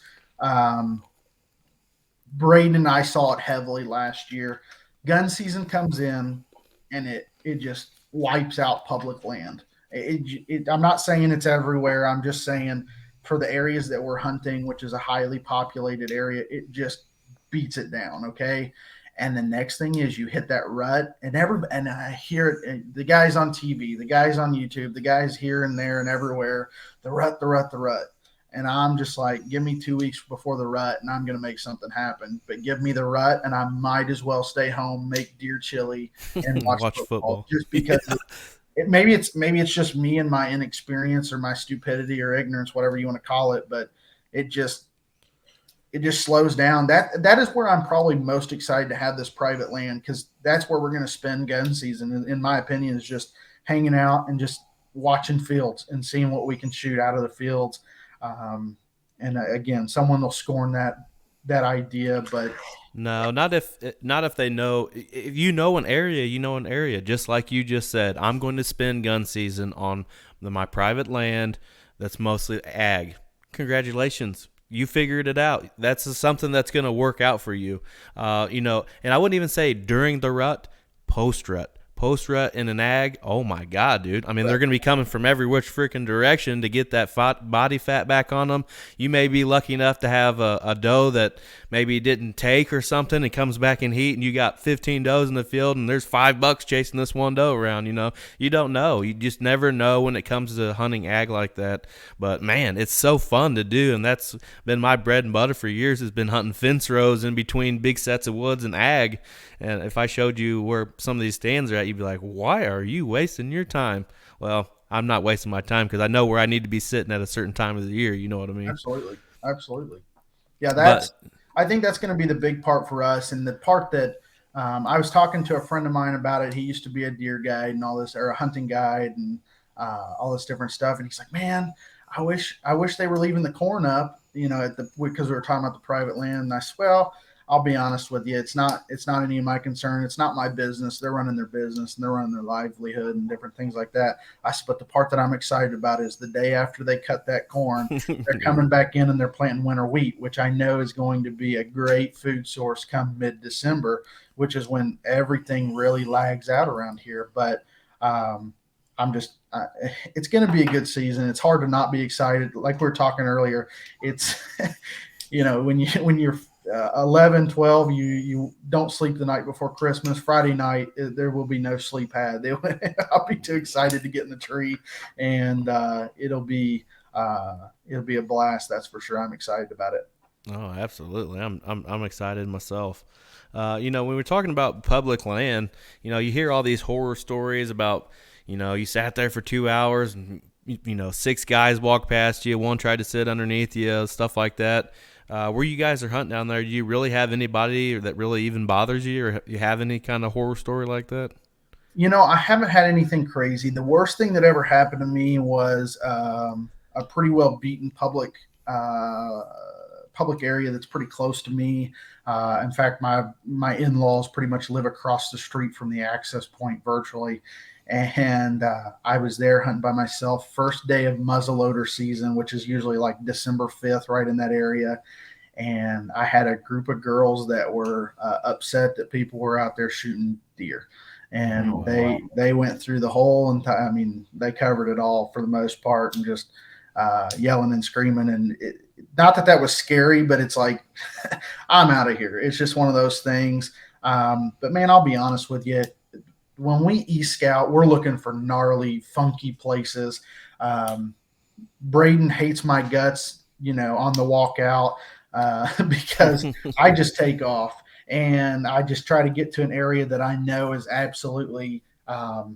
Braden and I saw it heavily last year. Gun season comes in, and it just wipes out public land. I'm not saying it's everywhere. I'm just saying for the areas that we're hunting, which is a highly populated area, it just beats it down. Okay. And the next thing is you hit that rut, and I hear it. The guys on TV, the guys on YouTube, the guys here and there and everywhere. The rut. And I'm just like, give me 2 weeks before the rut, and I'm going to make something happen. But give me the rut, and I might as well stay home, make deer chili, and watch football. Just because maybe it's just me and my inexperience or my stupidity or ignorance, whatever you want to call it. But it just slows down. That is where I'm probably most excited to have this private land, because that's where we're going to spend gun season. In my opinion, is just hanging out and just watching fields and seeing what we can shoot out of the fields. And again, someone will scorn that idea, but no, not if they know. If you know an area, you know an area. Just like you just said, I'm going to spend gun season on my private land that's mostly ag. Congratulations. You figured it out. That's something that's going to work out for you. And I wouldn't even say during the rut, post rut. post rut in an ag, oh my God, dude. I mean, they're Right. going to be coming from every which freaking direction to get that body fat back on them. You may be lucky enough to have a doe that maybe didn't take or something and comes back in heat, and you got 15 does in the field, and there's $5 chasing this one doe around. You don't know. You just never know when it comes to hunting ag like that. But man, it's so fun to do, and that's been my bread and butter for years. Has been hunting fence rows in between big sets of woods and ag. And if I showed you where some of these stands are at, you'd be like, "Why are you wasting your time?" Well, I'm not wasting my time because I know where I need to be sitting at a certain time of the year. You know what I mean? Absolutely. Absolutely. Yeah, But I think that's going to be the big part for us. And the part that I was talking to a friend of mine about it. He used to be a deer guide and all this, or a hunting guide and all this different stuff. And he's like, man, I wish they were leaving the corn up, because we were talking about the private land. And I said, well, I'll be honest with you. It's not any of my concern. It's not my business. They're running their business and they're running their livelihood and different things like that. I said, but the part that I'm excited about is the day after they cut that corn, they're coming back in and they're planting winter wheat, which I know is going to be a great food source come mid-December, which is when everything really lags out around here. But I'm just, it's going to be a good season. It's hard to not be excited. Like we were talking earlier, it's, when you're 11, 12, you don't sleep the night before Christmas. Friday night, there will be no sleep had. I'll be too excited to get in the tree, and it'll be a blast. That's for sure. I'm excited about it. oh, absolutely. I'm excited myself. When we're talking about public land, you hear all these horror stories about, you sat there for 2 hours and six guys walked past you, one tried to sit underneath you, stuff like that. Where you guys are hunting down there, do you really have anybody that really even bothers you, or you have any kind of horror story like that? I haven't had anything crazy. The worst thing that ever happened to me was a pretty well beaten public area that's pretty close to me. In fact, my in laws pretty much live across the street from the access point virtually. And I was there hunting by myself. First day of muzzleloader season, which is usually like December 5th, right in that area. And I had a group of girls that were upset that people were out there shooting deer, and Oh, they went through the whole entire. I mean, they covered it all for the most part, and just yelling and screaming. And not that was scary, but it's like I'm out of here. It's just one of those things. But man, I'll be honest with you. When we e-scout, we're looking for gnarly, funky places. Um, Braden hates my guts, on the walkout because I just take off and I just try to get to an area that I know is absolutely no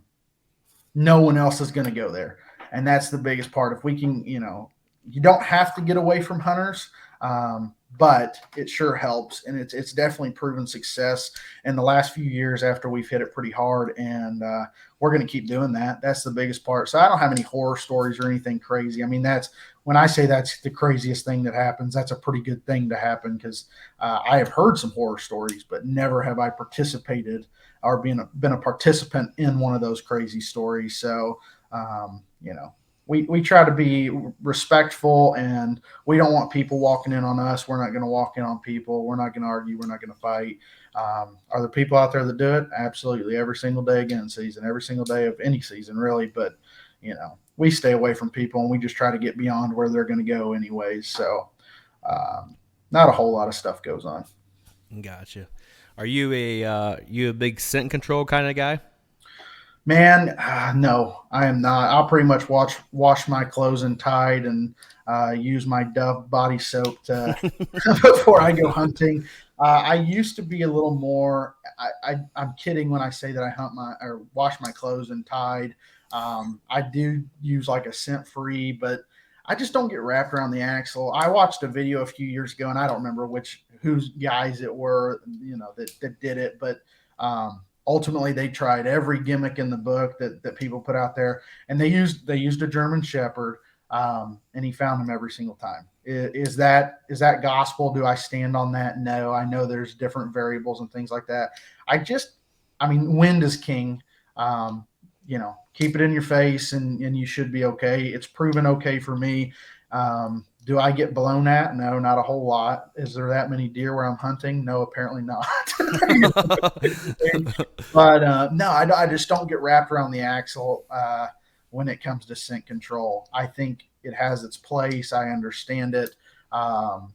one else is going to go there. And that's the biggest part. If we can, you don't have to get away from hunters, but it sure helps. And it's definitely proven success in the last few years after we've hit it pretty hard. And we're going to keep doing that. That's the biggest part. So I don't have any horror stories or anything crazy. I mean, when I say that's the craziest thing that happens, that's a pretty good thing to happen because I have heard some horror stories, but never have I participated or been a participant in one of those crazy stories. So, we try to be respectful, and we don't want people walking in on us. We're not going to walk in on people. We're not going to argue. We're not going to fight. Are there people out there that do it? Absolutely. Every single day of gun season, every single day of any season, really. But, we stay away from people and we just try to get beyond where they're going to go anyways. So, not a whole lot of stuff goes on. gotcha. Are you a big scent control kind of guy? Man, no, I am not. I'll pretty much wash my clothes in Tide and use my Dove body soap to before I go hunting. I used to be a little more. I'm kidding when I say that I hunt my or wash my clothes in Tide. I do use like a scent free, but I just don't get wrapped around the axle. I watched a video a few years ago, and I don't remember whose guys it were, that did it, but ultimately they tried every gimmick in the book that people put out there, and they used a German Shepherd, and he found them every single time. Is that gospel? Do I stand on that? No, I know there's different variables and things like that. I mean, wind is king. Keep it in your face, and you should be okay. It's proven okay for me. Do I get blown at? No, not a whole lot. Is there that many deer where I'm hunting? No, apparently not. But no, I just don't get wrapped around the axle when it comes to scent control. I think it has its place. I understand it. Um,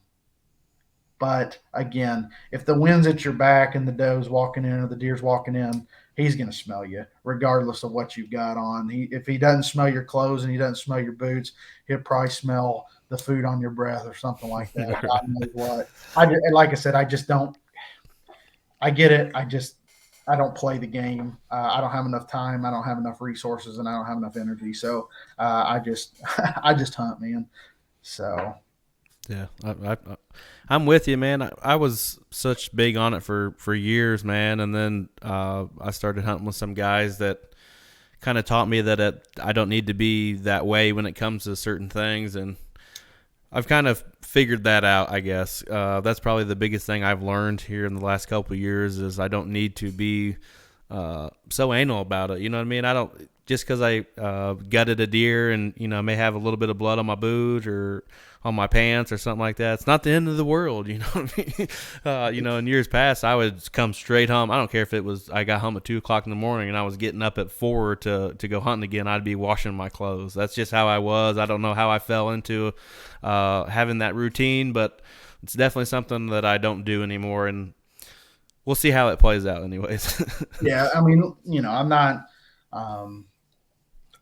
but again, if the wind's at your back and the doe's walking in or the deer's walking in, he's going to smell you regardless of what you've got on. If he doesn't smell your clothes and he doesn't smell your boots, he'll probably smell the food on your breath or something like that. God knows what. Like I said, I just don't. I get it. I don't play the game. I don't have enough time. I don't have enough resources, and I don't have enough energy. So I just I just hunt, man. So Yeah, I'm with you, man. I was such big on it for years, man, and then I started hunting with some guys that kind of taught me that I don't need to be that way when it comes to certain things, and I've kind of figured that out, I guess. That's probably the biggest thing I've learned here in the last couple of years is I don't need to be so anal about it. You know what I mean? I don't just because I gutted a deer and may have a little bit of blood on my boot or on my pants or something like that. It's not the end of the world. You know what I mean? In years past, I would come straight home. I don't care if it was I got home at 2:00 in the morning and I was getting up at 4 to go hunting again. I'd be washing my clothes. That's just how I was. I don't know how I fell into having that routine, but it's definitely something that I don't do anymore. And we'll see how it plays out, anyways. yeah, I mean, I'm not. Um,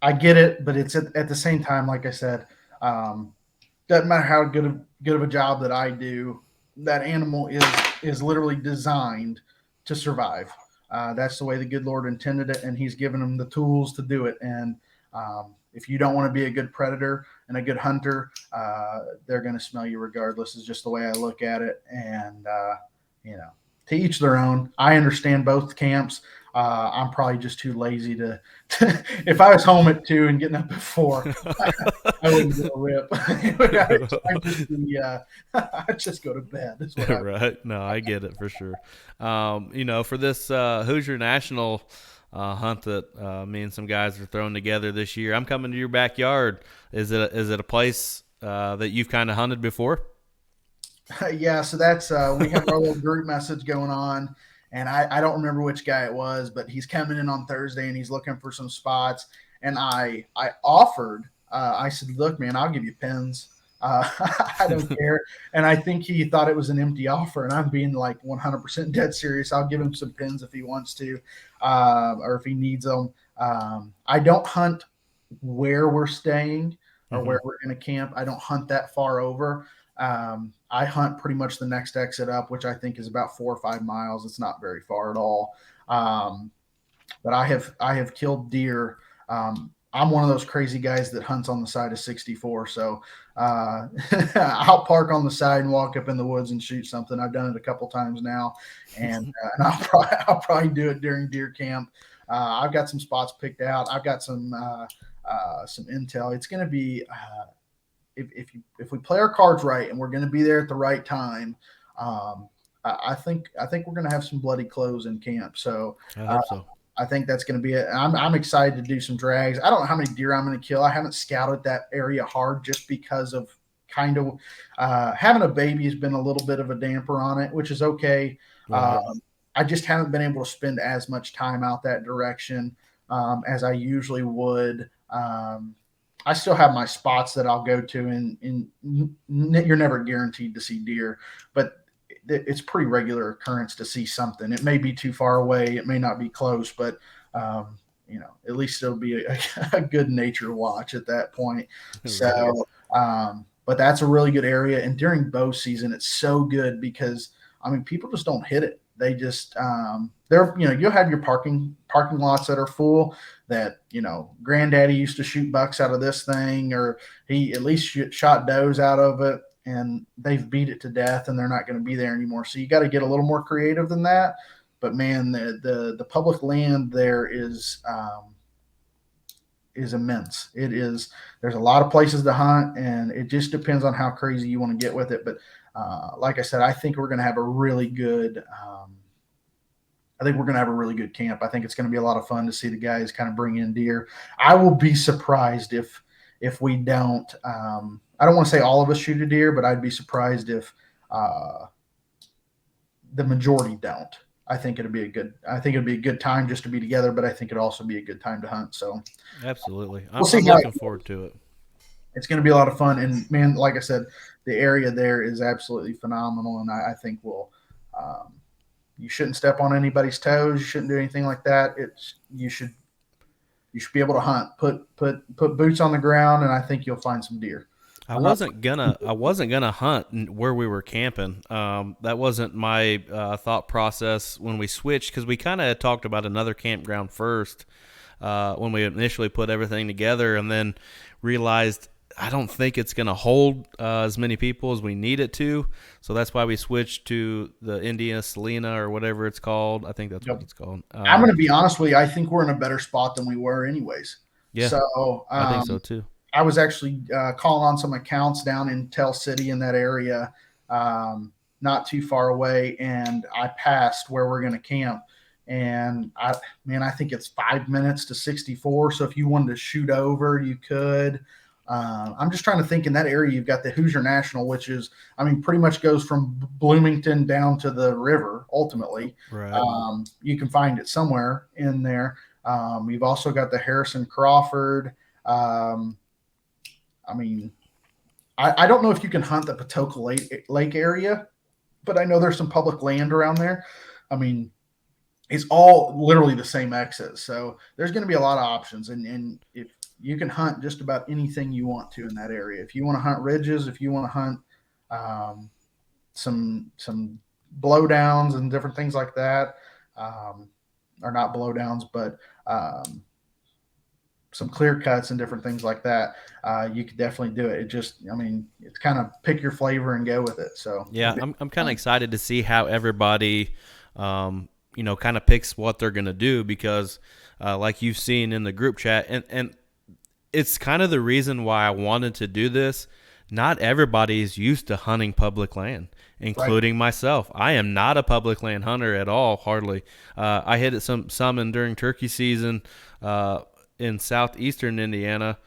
I get it, but it's at the same time, like I said, doesn't matter how good of a job that I do. That animal is literally designed to survive. That's the way the good Lord intended it, and He's given them the tools to do it. And if you don't want to be a good predator and a good hunter, they're going to smell you regardless. Is just the way I look at it. And to each their own. I understand both camps. I'm probably just too lazy to if I was home at 2 and getting up at 4, I wouldn't give a rip. I'd just go to bed. That's what Right. No, I get it for sure. For this Hoosier National hunt that me and some guys are throwing together this year, I'm coming to your backyard. Is it a place that you've kind of hunted before? Yeah, so that's we have our little group message going on, and I don't remember which guy it was, but he's coming in on Thursday and he's looking for some spots, and I offered. I said, "Look, man, I'll give you pins. I don't care." And I think he thought it was an empty offer, and I'm being like 100% dead serious. I'll give him some pins if he wants to, or if he needs them. I don't hunt where we're staying or Mm-hmm. where we're going to camp. I don't hunt that far over. I hunt pretty much the next exit up, which I think is about 4 or 5 miles. It's not very far at all. But I have killed deer. I'm one of those crazy guys that hunts on the side of 64. So I'll park on the side and walk up in the woods and shoot something. I've done it a couple times now, and I'll probably do it during deer camp. I've got some spots picked out. I've got some intel. It's going to be if we play our cards right and we're going to be there at the right time. I think we're going to have some bloody clothes in camp. So I hope so. I think that's going to be it. I'm excited to do some drags. I don't know how many deer I'm going to kill. I haven't scouted that area hard just because of kind of having a baby has been a little bit of a damper on it, which is okay. Right. I just haven't been able to spend as much time out that direction as I usually would. I still have my spots that I'll go to, and you're never guaranteed to see deer, but it's pretty regular occurrence to see something. It may be too far away, it may not be close, but at least it'll be a good nature watch at that point. So, but that's a really good area, and during bow season, it's so good because people just don't hit it. They just you'll have your parking lots that are full that granddaddy used to shoot bucks out of this thing, or he at least shot does out of it, and they've beat it to death and they're not going to be there anymore. So you got to get a little more creative than that. But man, the public land there is immense. It is. There's a lot of places to hunt, and it just depends on how crazy you want to get with it. But like I said, I think we're going to have a really good. I think we're going to have a really good camp. I think it's going to be a lot of fun to see the guys kind of bring in deer. I will be surprised if we don't. I don't want to say all of us shoot a deer, but I'd be surprised if the majority don't. I think it'd be a good time just to be together, but I think it'd also be a good time to hunt. So Absolutely. we'll see I'm how looking forward to it. it's going to be a lot of fun. And man, like I said, the area there is absolutely phenomenal. And I think um, you shouldn't step on anybody's toes. You shouldn't do anything like that. You should be able to hunt, put boots on the ground. And I think you'll find some deer. I'm not. I wasn't gonna hunt where we were camping. That wasn't my thought process when we switched, because we kind of talked about another campground first when we initially put everything together, and then realized I don't think it's gonna hold as many people as we need it to. So that's why we switched to the India Selena or whatever it's called. I think that's what Yep. it's called. I'm going to be honest with you. I think we're in a better spot than we were, anyways. Yeah, So I think so too. I was actually calling on some accounts down in Tell City in that area, not too far away, and I passed where we're going to camp. And I think it's 5 minutes to 64. So if you wanted to shoot over, you could. I'm just trying to think in that area. You've got the Hoosier National, which is, pretty much goes from Bloomington down to the river. Ultimately, Right. you can find it somewhere in there. You've also got the Harrison Crawford. Um, I mean, I don't know if you can hunt the Patoka Lake area, but I know there's some public land around there. I mean, it's all literally the same exit. So there's going to be a lot of options. And if you can hunt just about anything you want to in that area, if you want to hunt ridges, if you want to hunt um, some blowdowns and different things like that, or not blowdowns, but some clear cuts and different things like that, you could definitely do it. It just, it's kind of pick your flavor and go with it. So Yeah, I'm kind of excited to see how everybody, kind of picks what they're gonna do, because, like you've seen in the group chat, and it's kind of the reason why I wanted to do this. Not everybody is used to hunting public land, right. including myself. I am not a public land hunter at all, hardly. I hit it some during turkey season in southeastern Indiana,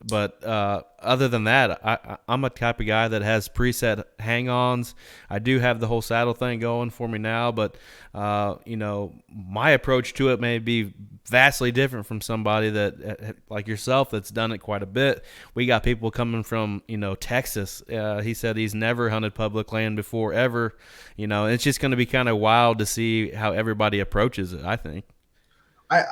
but other than that, I'm a type of guy that has preset hang-ons. I do have the whole saddle thing going for me now, but my approach to it may be vastly different from somebody that like yourself that's done it quite a bit. We got people coming from Texas. He said he's never hunted public land before ever. It's just going to be kind of wild to see how everybody approaches it, I think. I,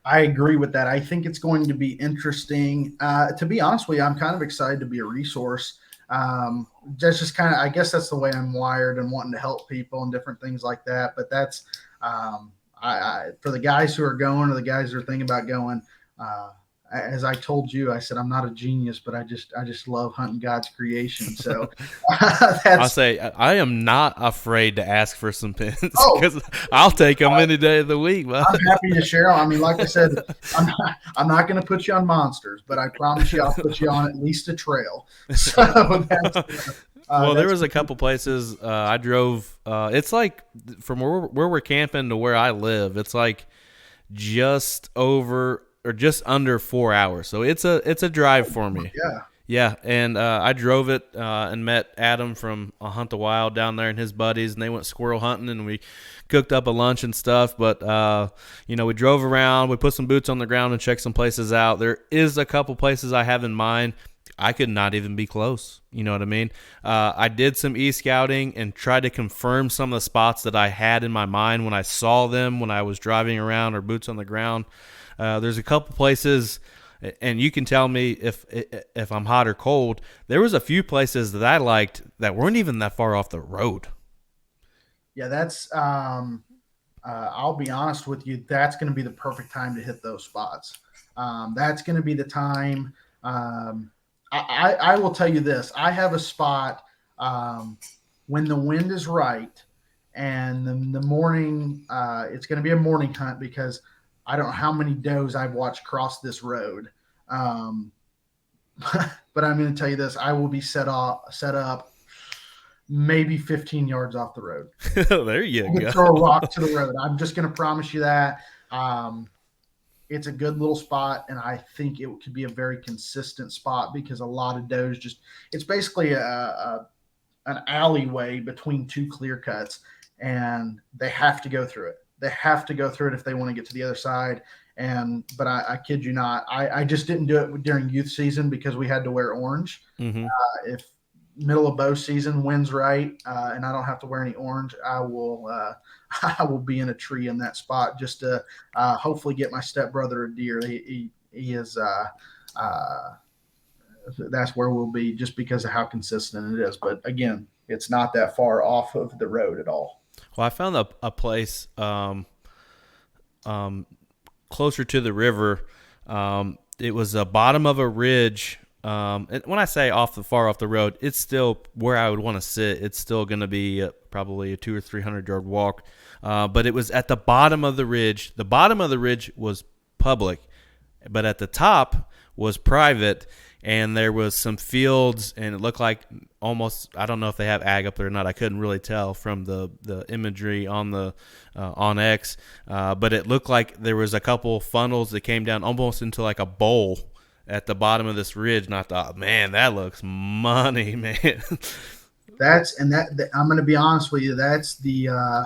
I agree with that. I think it's going to be interesting. To be honest with you, I'm kind of excited to be a resource. That's just kind of, I guess that's the way I'm wired and wanting to help people and different things like that. But that's, for the guys who are going or the guys who are thinking about going, as I told you, I said, I'm not a genius, but I just love hunting God's creation. So I'll that's, say I am not afraid to ask for some pins oh, because I'll take them any day of the week. I'm happy to share. Like I said, I'm not going to put you on monsters, but I promise you, I'll put you on at least a trail. So Well, there that's was a couple places I drove. It's like from where we're camping to where I live. It's like just over or just under 4 hours. So it's a drive for me. yeah. Yeah, and I drove it and met Adam from Hunt the Wild down there and his buddies, and they went squirrel hunting, and we cooked up a lunch and stuff. But we drove around, we put some boots on the ground and checked some places out. There is a couple places I have in mind. I could not even be close. You know what I mean? I did some e-scouting and tried to confirm some of the spots that I had in my mind when I saw them when I was driving around or boots on the ground. There's a couple places, and you can tell me if I'm hot or cold. There was a few places that I liked that weren't even that far off the road. Yeah, that's. I'll be honest with you. That's going to be the perfect time to hit those spots. That's going to be the time. I will tell you this. I have a spot when the wind is right, and the morning. It's going to be a morning hunt because I don't know how many does I've watched cross this road. Um, but I'm going to tell you this: I will be set up maybe 15 yards off the road. There you I could go. throw a rock to the road. I'm just going to promise you that. It's a good little spot, and I think it could be a very consistent spot because a lot of does just. It's basically an alleyway between two clear cuts, and they have to go through it. They have to go through it if they want to get to the other side. But I kid you not, I just didn't do it during youth season because we had to wear orange. Mm-hmm. If middle of bow season winds right, and I don't have to wear any orange, I will be in a tree in that spot just to hopefully get my stepbrother a deer. He is that's where we'll be just because of how consistent it is. But again, it's not that far off of the road at all. Well, I found a place um, closer to the river. It was the bottom of a ridge. And when I say far off the road, it's still where I would want to sit. It's still going to be probably a 200 or 300 yard walk. But it was at the bottom of the ridge. The bottom of the ridge was public, but at the top was private. And there was some fields, and it looked like almost, I don't know if they have ag up there or not. I couldn't really tell from the imagery on the on X, but it looked like there was a couple funnels that came down almost into like a bowl at the bottom of this ridge. And I thought, man, that looks money, man. I'm going to be honest with you. That's the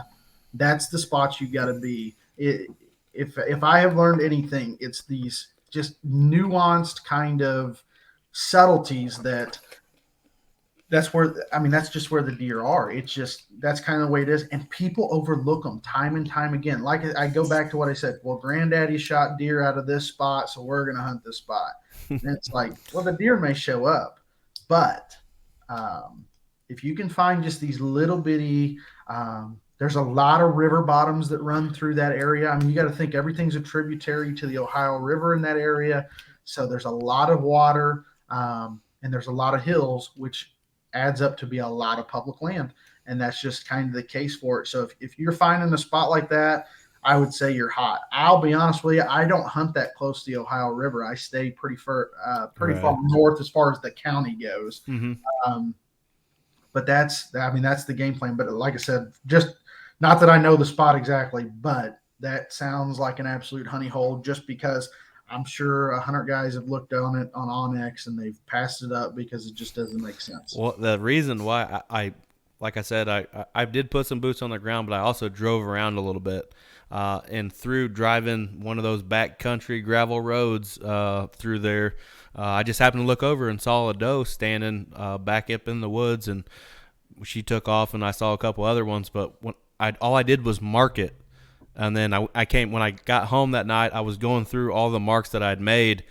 spots you got to be. If I have learned anything, it's these just nuanced kind of subtleties that's just where the deer are. It's just, that's kind of the way it is. And people overlook them time and time again. Like I go back to what I said, well, granddaddy shot deer out of this spot, so we're going to hunt this spot. And it's like, well, the deer may show up, but if you can find just these little bitty, there's a lot of river bottoms that run through that area. I mean, you got to think everything's a tributary to the Ohio River in that area. So there's a lot of water, and there's a lot of hills, which adds up to be a lot of public land. And that's just kind of the case for it. So if you're finding a spot like that, I would say you're hot. I'll be honest with you, I don't hunt that close to the Ohio River. I stay pretty far north as far as the county goes. Mm-hmm. But that's the game plan. But like I said, just not that I know the spot exactly, but that sounds like an absolute honey hole just because I'm sure 100 guys have looked on it on Onyx and they've passed it up because it just doesn't make sense. Well, the reason why I like I said, I did put some boots on the ground, but I also drove around a little bit. And through driving one of those backcountry gravel roads through there, I just happened to look over and saw a doe standing back up in the woods, and she took off, and I saw a couple other ones, but all I did was mark it. And then I came, when I got home that night, I was going through all the marks that I'd made,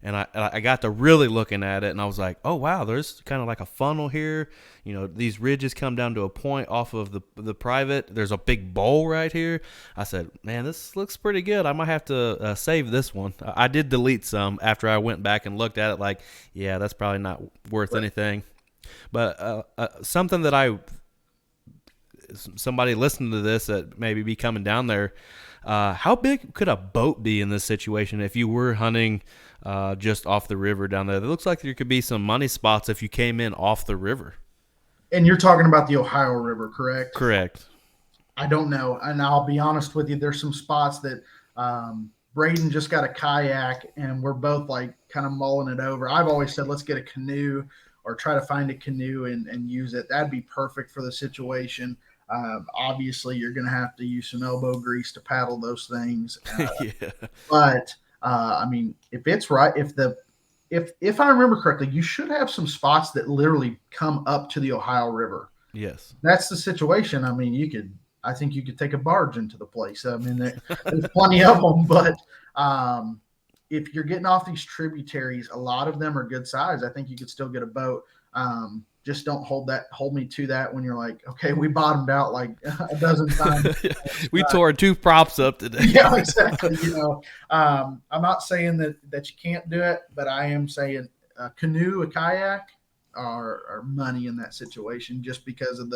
and I got to really looking at it, and I was like, oh, wow, there's kind of like a funnel here. You know, these ridges come down to a point off of the private. There's a big bowl right here. I said, man, this looks pretty good. I might have to save this one. I did delete some after I went back and looked at it like, yeah, that's probably not worth anything. But something that somebody listening to this that maybe be coming down there, how big could a boat be in this situation if you were hunting just off the river down there? It looks like there could be some money spots if you came in off the river. And you're talking about the Ohio River, correct? Correct. I don't know. And I'll be honest with you, there's some spots that Braden just got a kayak and we're both like kind of mulling it over. I've always said, let's get a canoe or try to find a canoe and use it. That'd be perfect for the situation. Obviously, you're going to have to use some elbow grease to paddle those things. Yeah. But I mean, if it's right, if I remember correctly, you should have some spots that literally come up to the Ohio River. Yes. That's the situation. I mean, I think you could take a barge into the place. I mean, there's plenty of them, but if you're getting off these tributaries, a lot of them are good size. I think you could still get a boat. Just don't hold me to that when you're like, okay, we bottomed out like a dozen times. We tore 2 props up today. Yeah, exactly. I'm not saying that you can't do it, but I am saying a canoe, a kayak are money in that situation just because of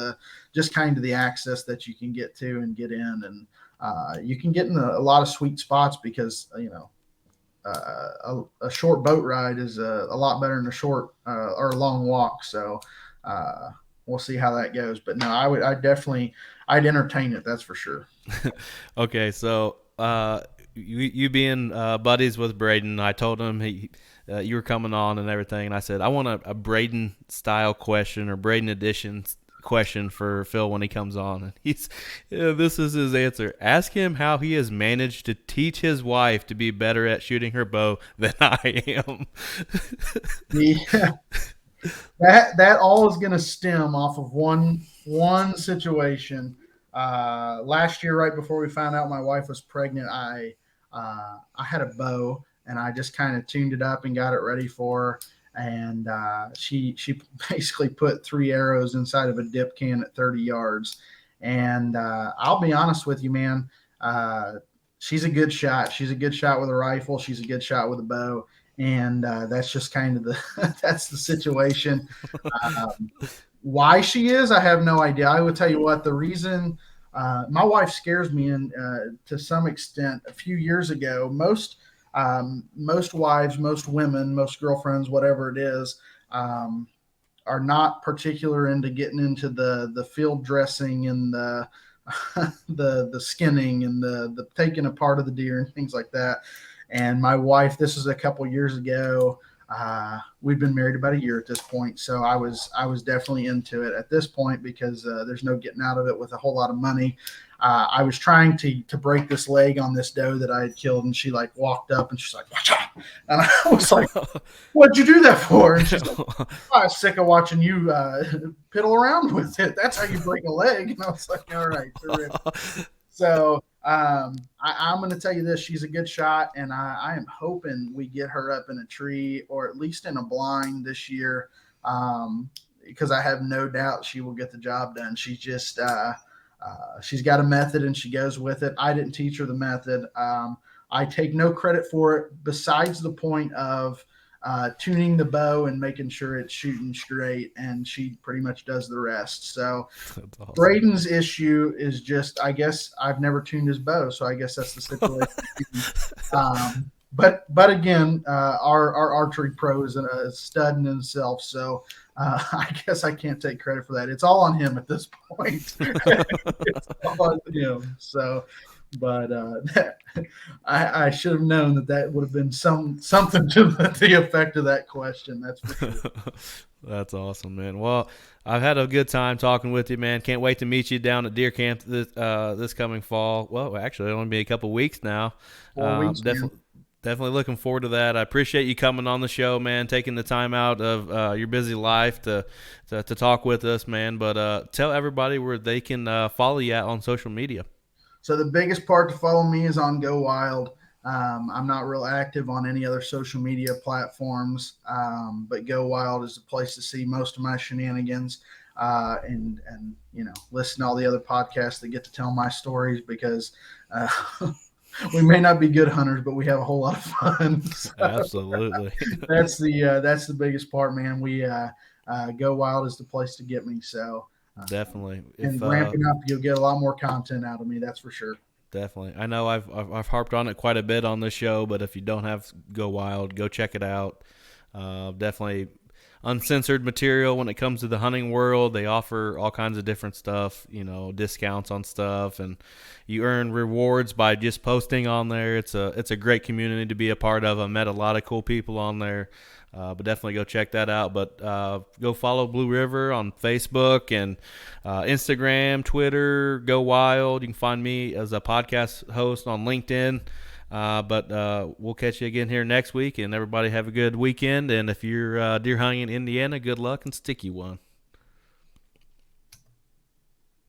just kind of the access that you can get to and get in. And you can get in a lot of sweet spots because, a short boat ride is a lot better than a short or a long walk. So we'll see how that goes. But no, I'd entertain it. That's for sure. Okay. So you being buddies with Braden, I told him you were coming on and everything. And I said, I want a Braden style question or Braden edition question for Phil when he comes on, and this is his answer. Ask him how he has managed to teach his wife to be better at shooting her bow than I am. Yeah, that all is going to stem off of one situation. Last year, right before we found out my wife was pregnant, I had a bow and I just kind of tuned it up and got it ready for her. And she basically put 3 arrows inside of a dip can at 30 yards. And I'll be honest with you, man. She's a good shot. She's a good shot with a rifle. She's a good shot with a bow. And that's just kind of that's the situation. Um, why she is, I have no idea. I would tell you what the reason. My wife scares me, and to some extent, a few years ago, most wives, most women, most girlfriends, whatever it is, are not particular into getting into the field dressing and the the skinning and the taking apart of the deer and things like that. And my wife, this is a couple years ago. We've been married about a year at this point, so I was definitely into it at this point because there's no getting out of it with a whole lot of money. I was trying to break this leg on this doe that I had killed, and she like walked up and she's like, "Watch out!" And I was like, "What'd you do that for?" And she's like, "Oh, I was sick of watching you piddle around with it. That's how you break a leg." And I was like, "All right, terrific." So I'm going to tell you this: she's a good shot, and I am hoping we get her up in a tree or at least in a blind this year, because I have no doubt she will get the job done. She's got a method and she goes with it. I didn't teach her the method. I take no credit for it besides the point of tuning the bow and making sure it's shooting straight, and she pretty much does the rest. So That's awesome. Braden's issue is just, I guess I've never tuned his bow, so I guess that's the situation. But again, our archery pro is a stud in himself, so I guess I can't take credit for that. It's all on him at this point. It's all on him. So, but I should have known that would have been something to the effect of that question. That's for sure. That's awesome, man. Well, I've had a good time talking with you, man. Can't wait to meet you down at deer camp this coming fall. Well, actually, it'll only be a couple weeks now. 4 weeks, man. Definitely looking forward to that. I appreciate you coming on the show, man, taking the time out of your busy life to talk with us, man. But tell everybody where they can follow you at on social media. So the biggest part to follow me is on Go Wild. I'm not real active on any other social media platforms, but Go Wild is the place to see most of my shenanigans, and listen to all the other podcasts that get to tell my stories because we may not be good hunters, but we have a whole lot of fun. So Absolutely. that's the biggest part, man. We Go Wild is the place to get me. So Definitely. and ramping up, you'll get a lot more content out of me. That's for sure. Definitely. I know I've harped on it quite a bit on this show, but if you don't have Go Wild, go check it out. Definitely uncensored material when it comes to the hunting world. They offer all kinds of different stuff, discounts on stuff, and you earn rewards by just posting on there. It's a great community to be a part of. I met a lot of cool people on there. But definitely go check that out. But go follow Blue River on Facebook and Instagram, Twitter, Go Wild. You can find me as a podcast host on LinkedIn. But we'll catch you again here next week, and everybody have a good weekend. And if you're deer hunting in Indiana, good luck and sticky one.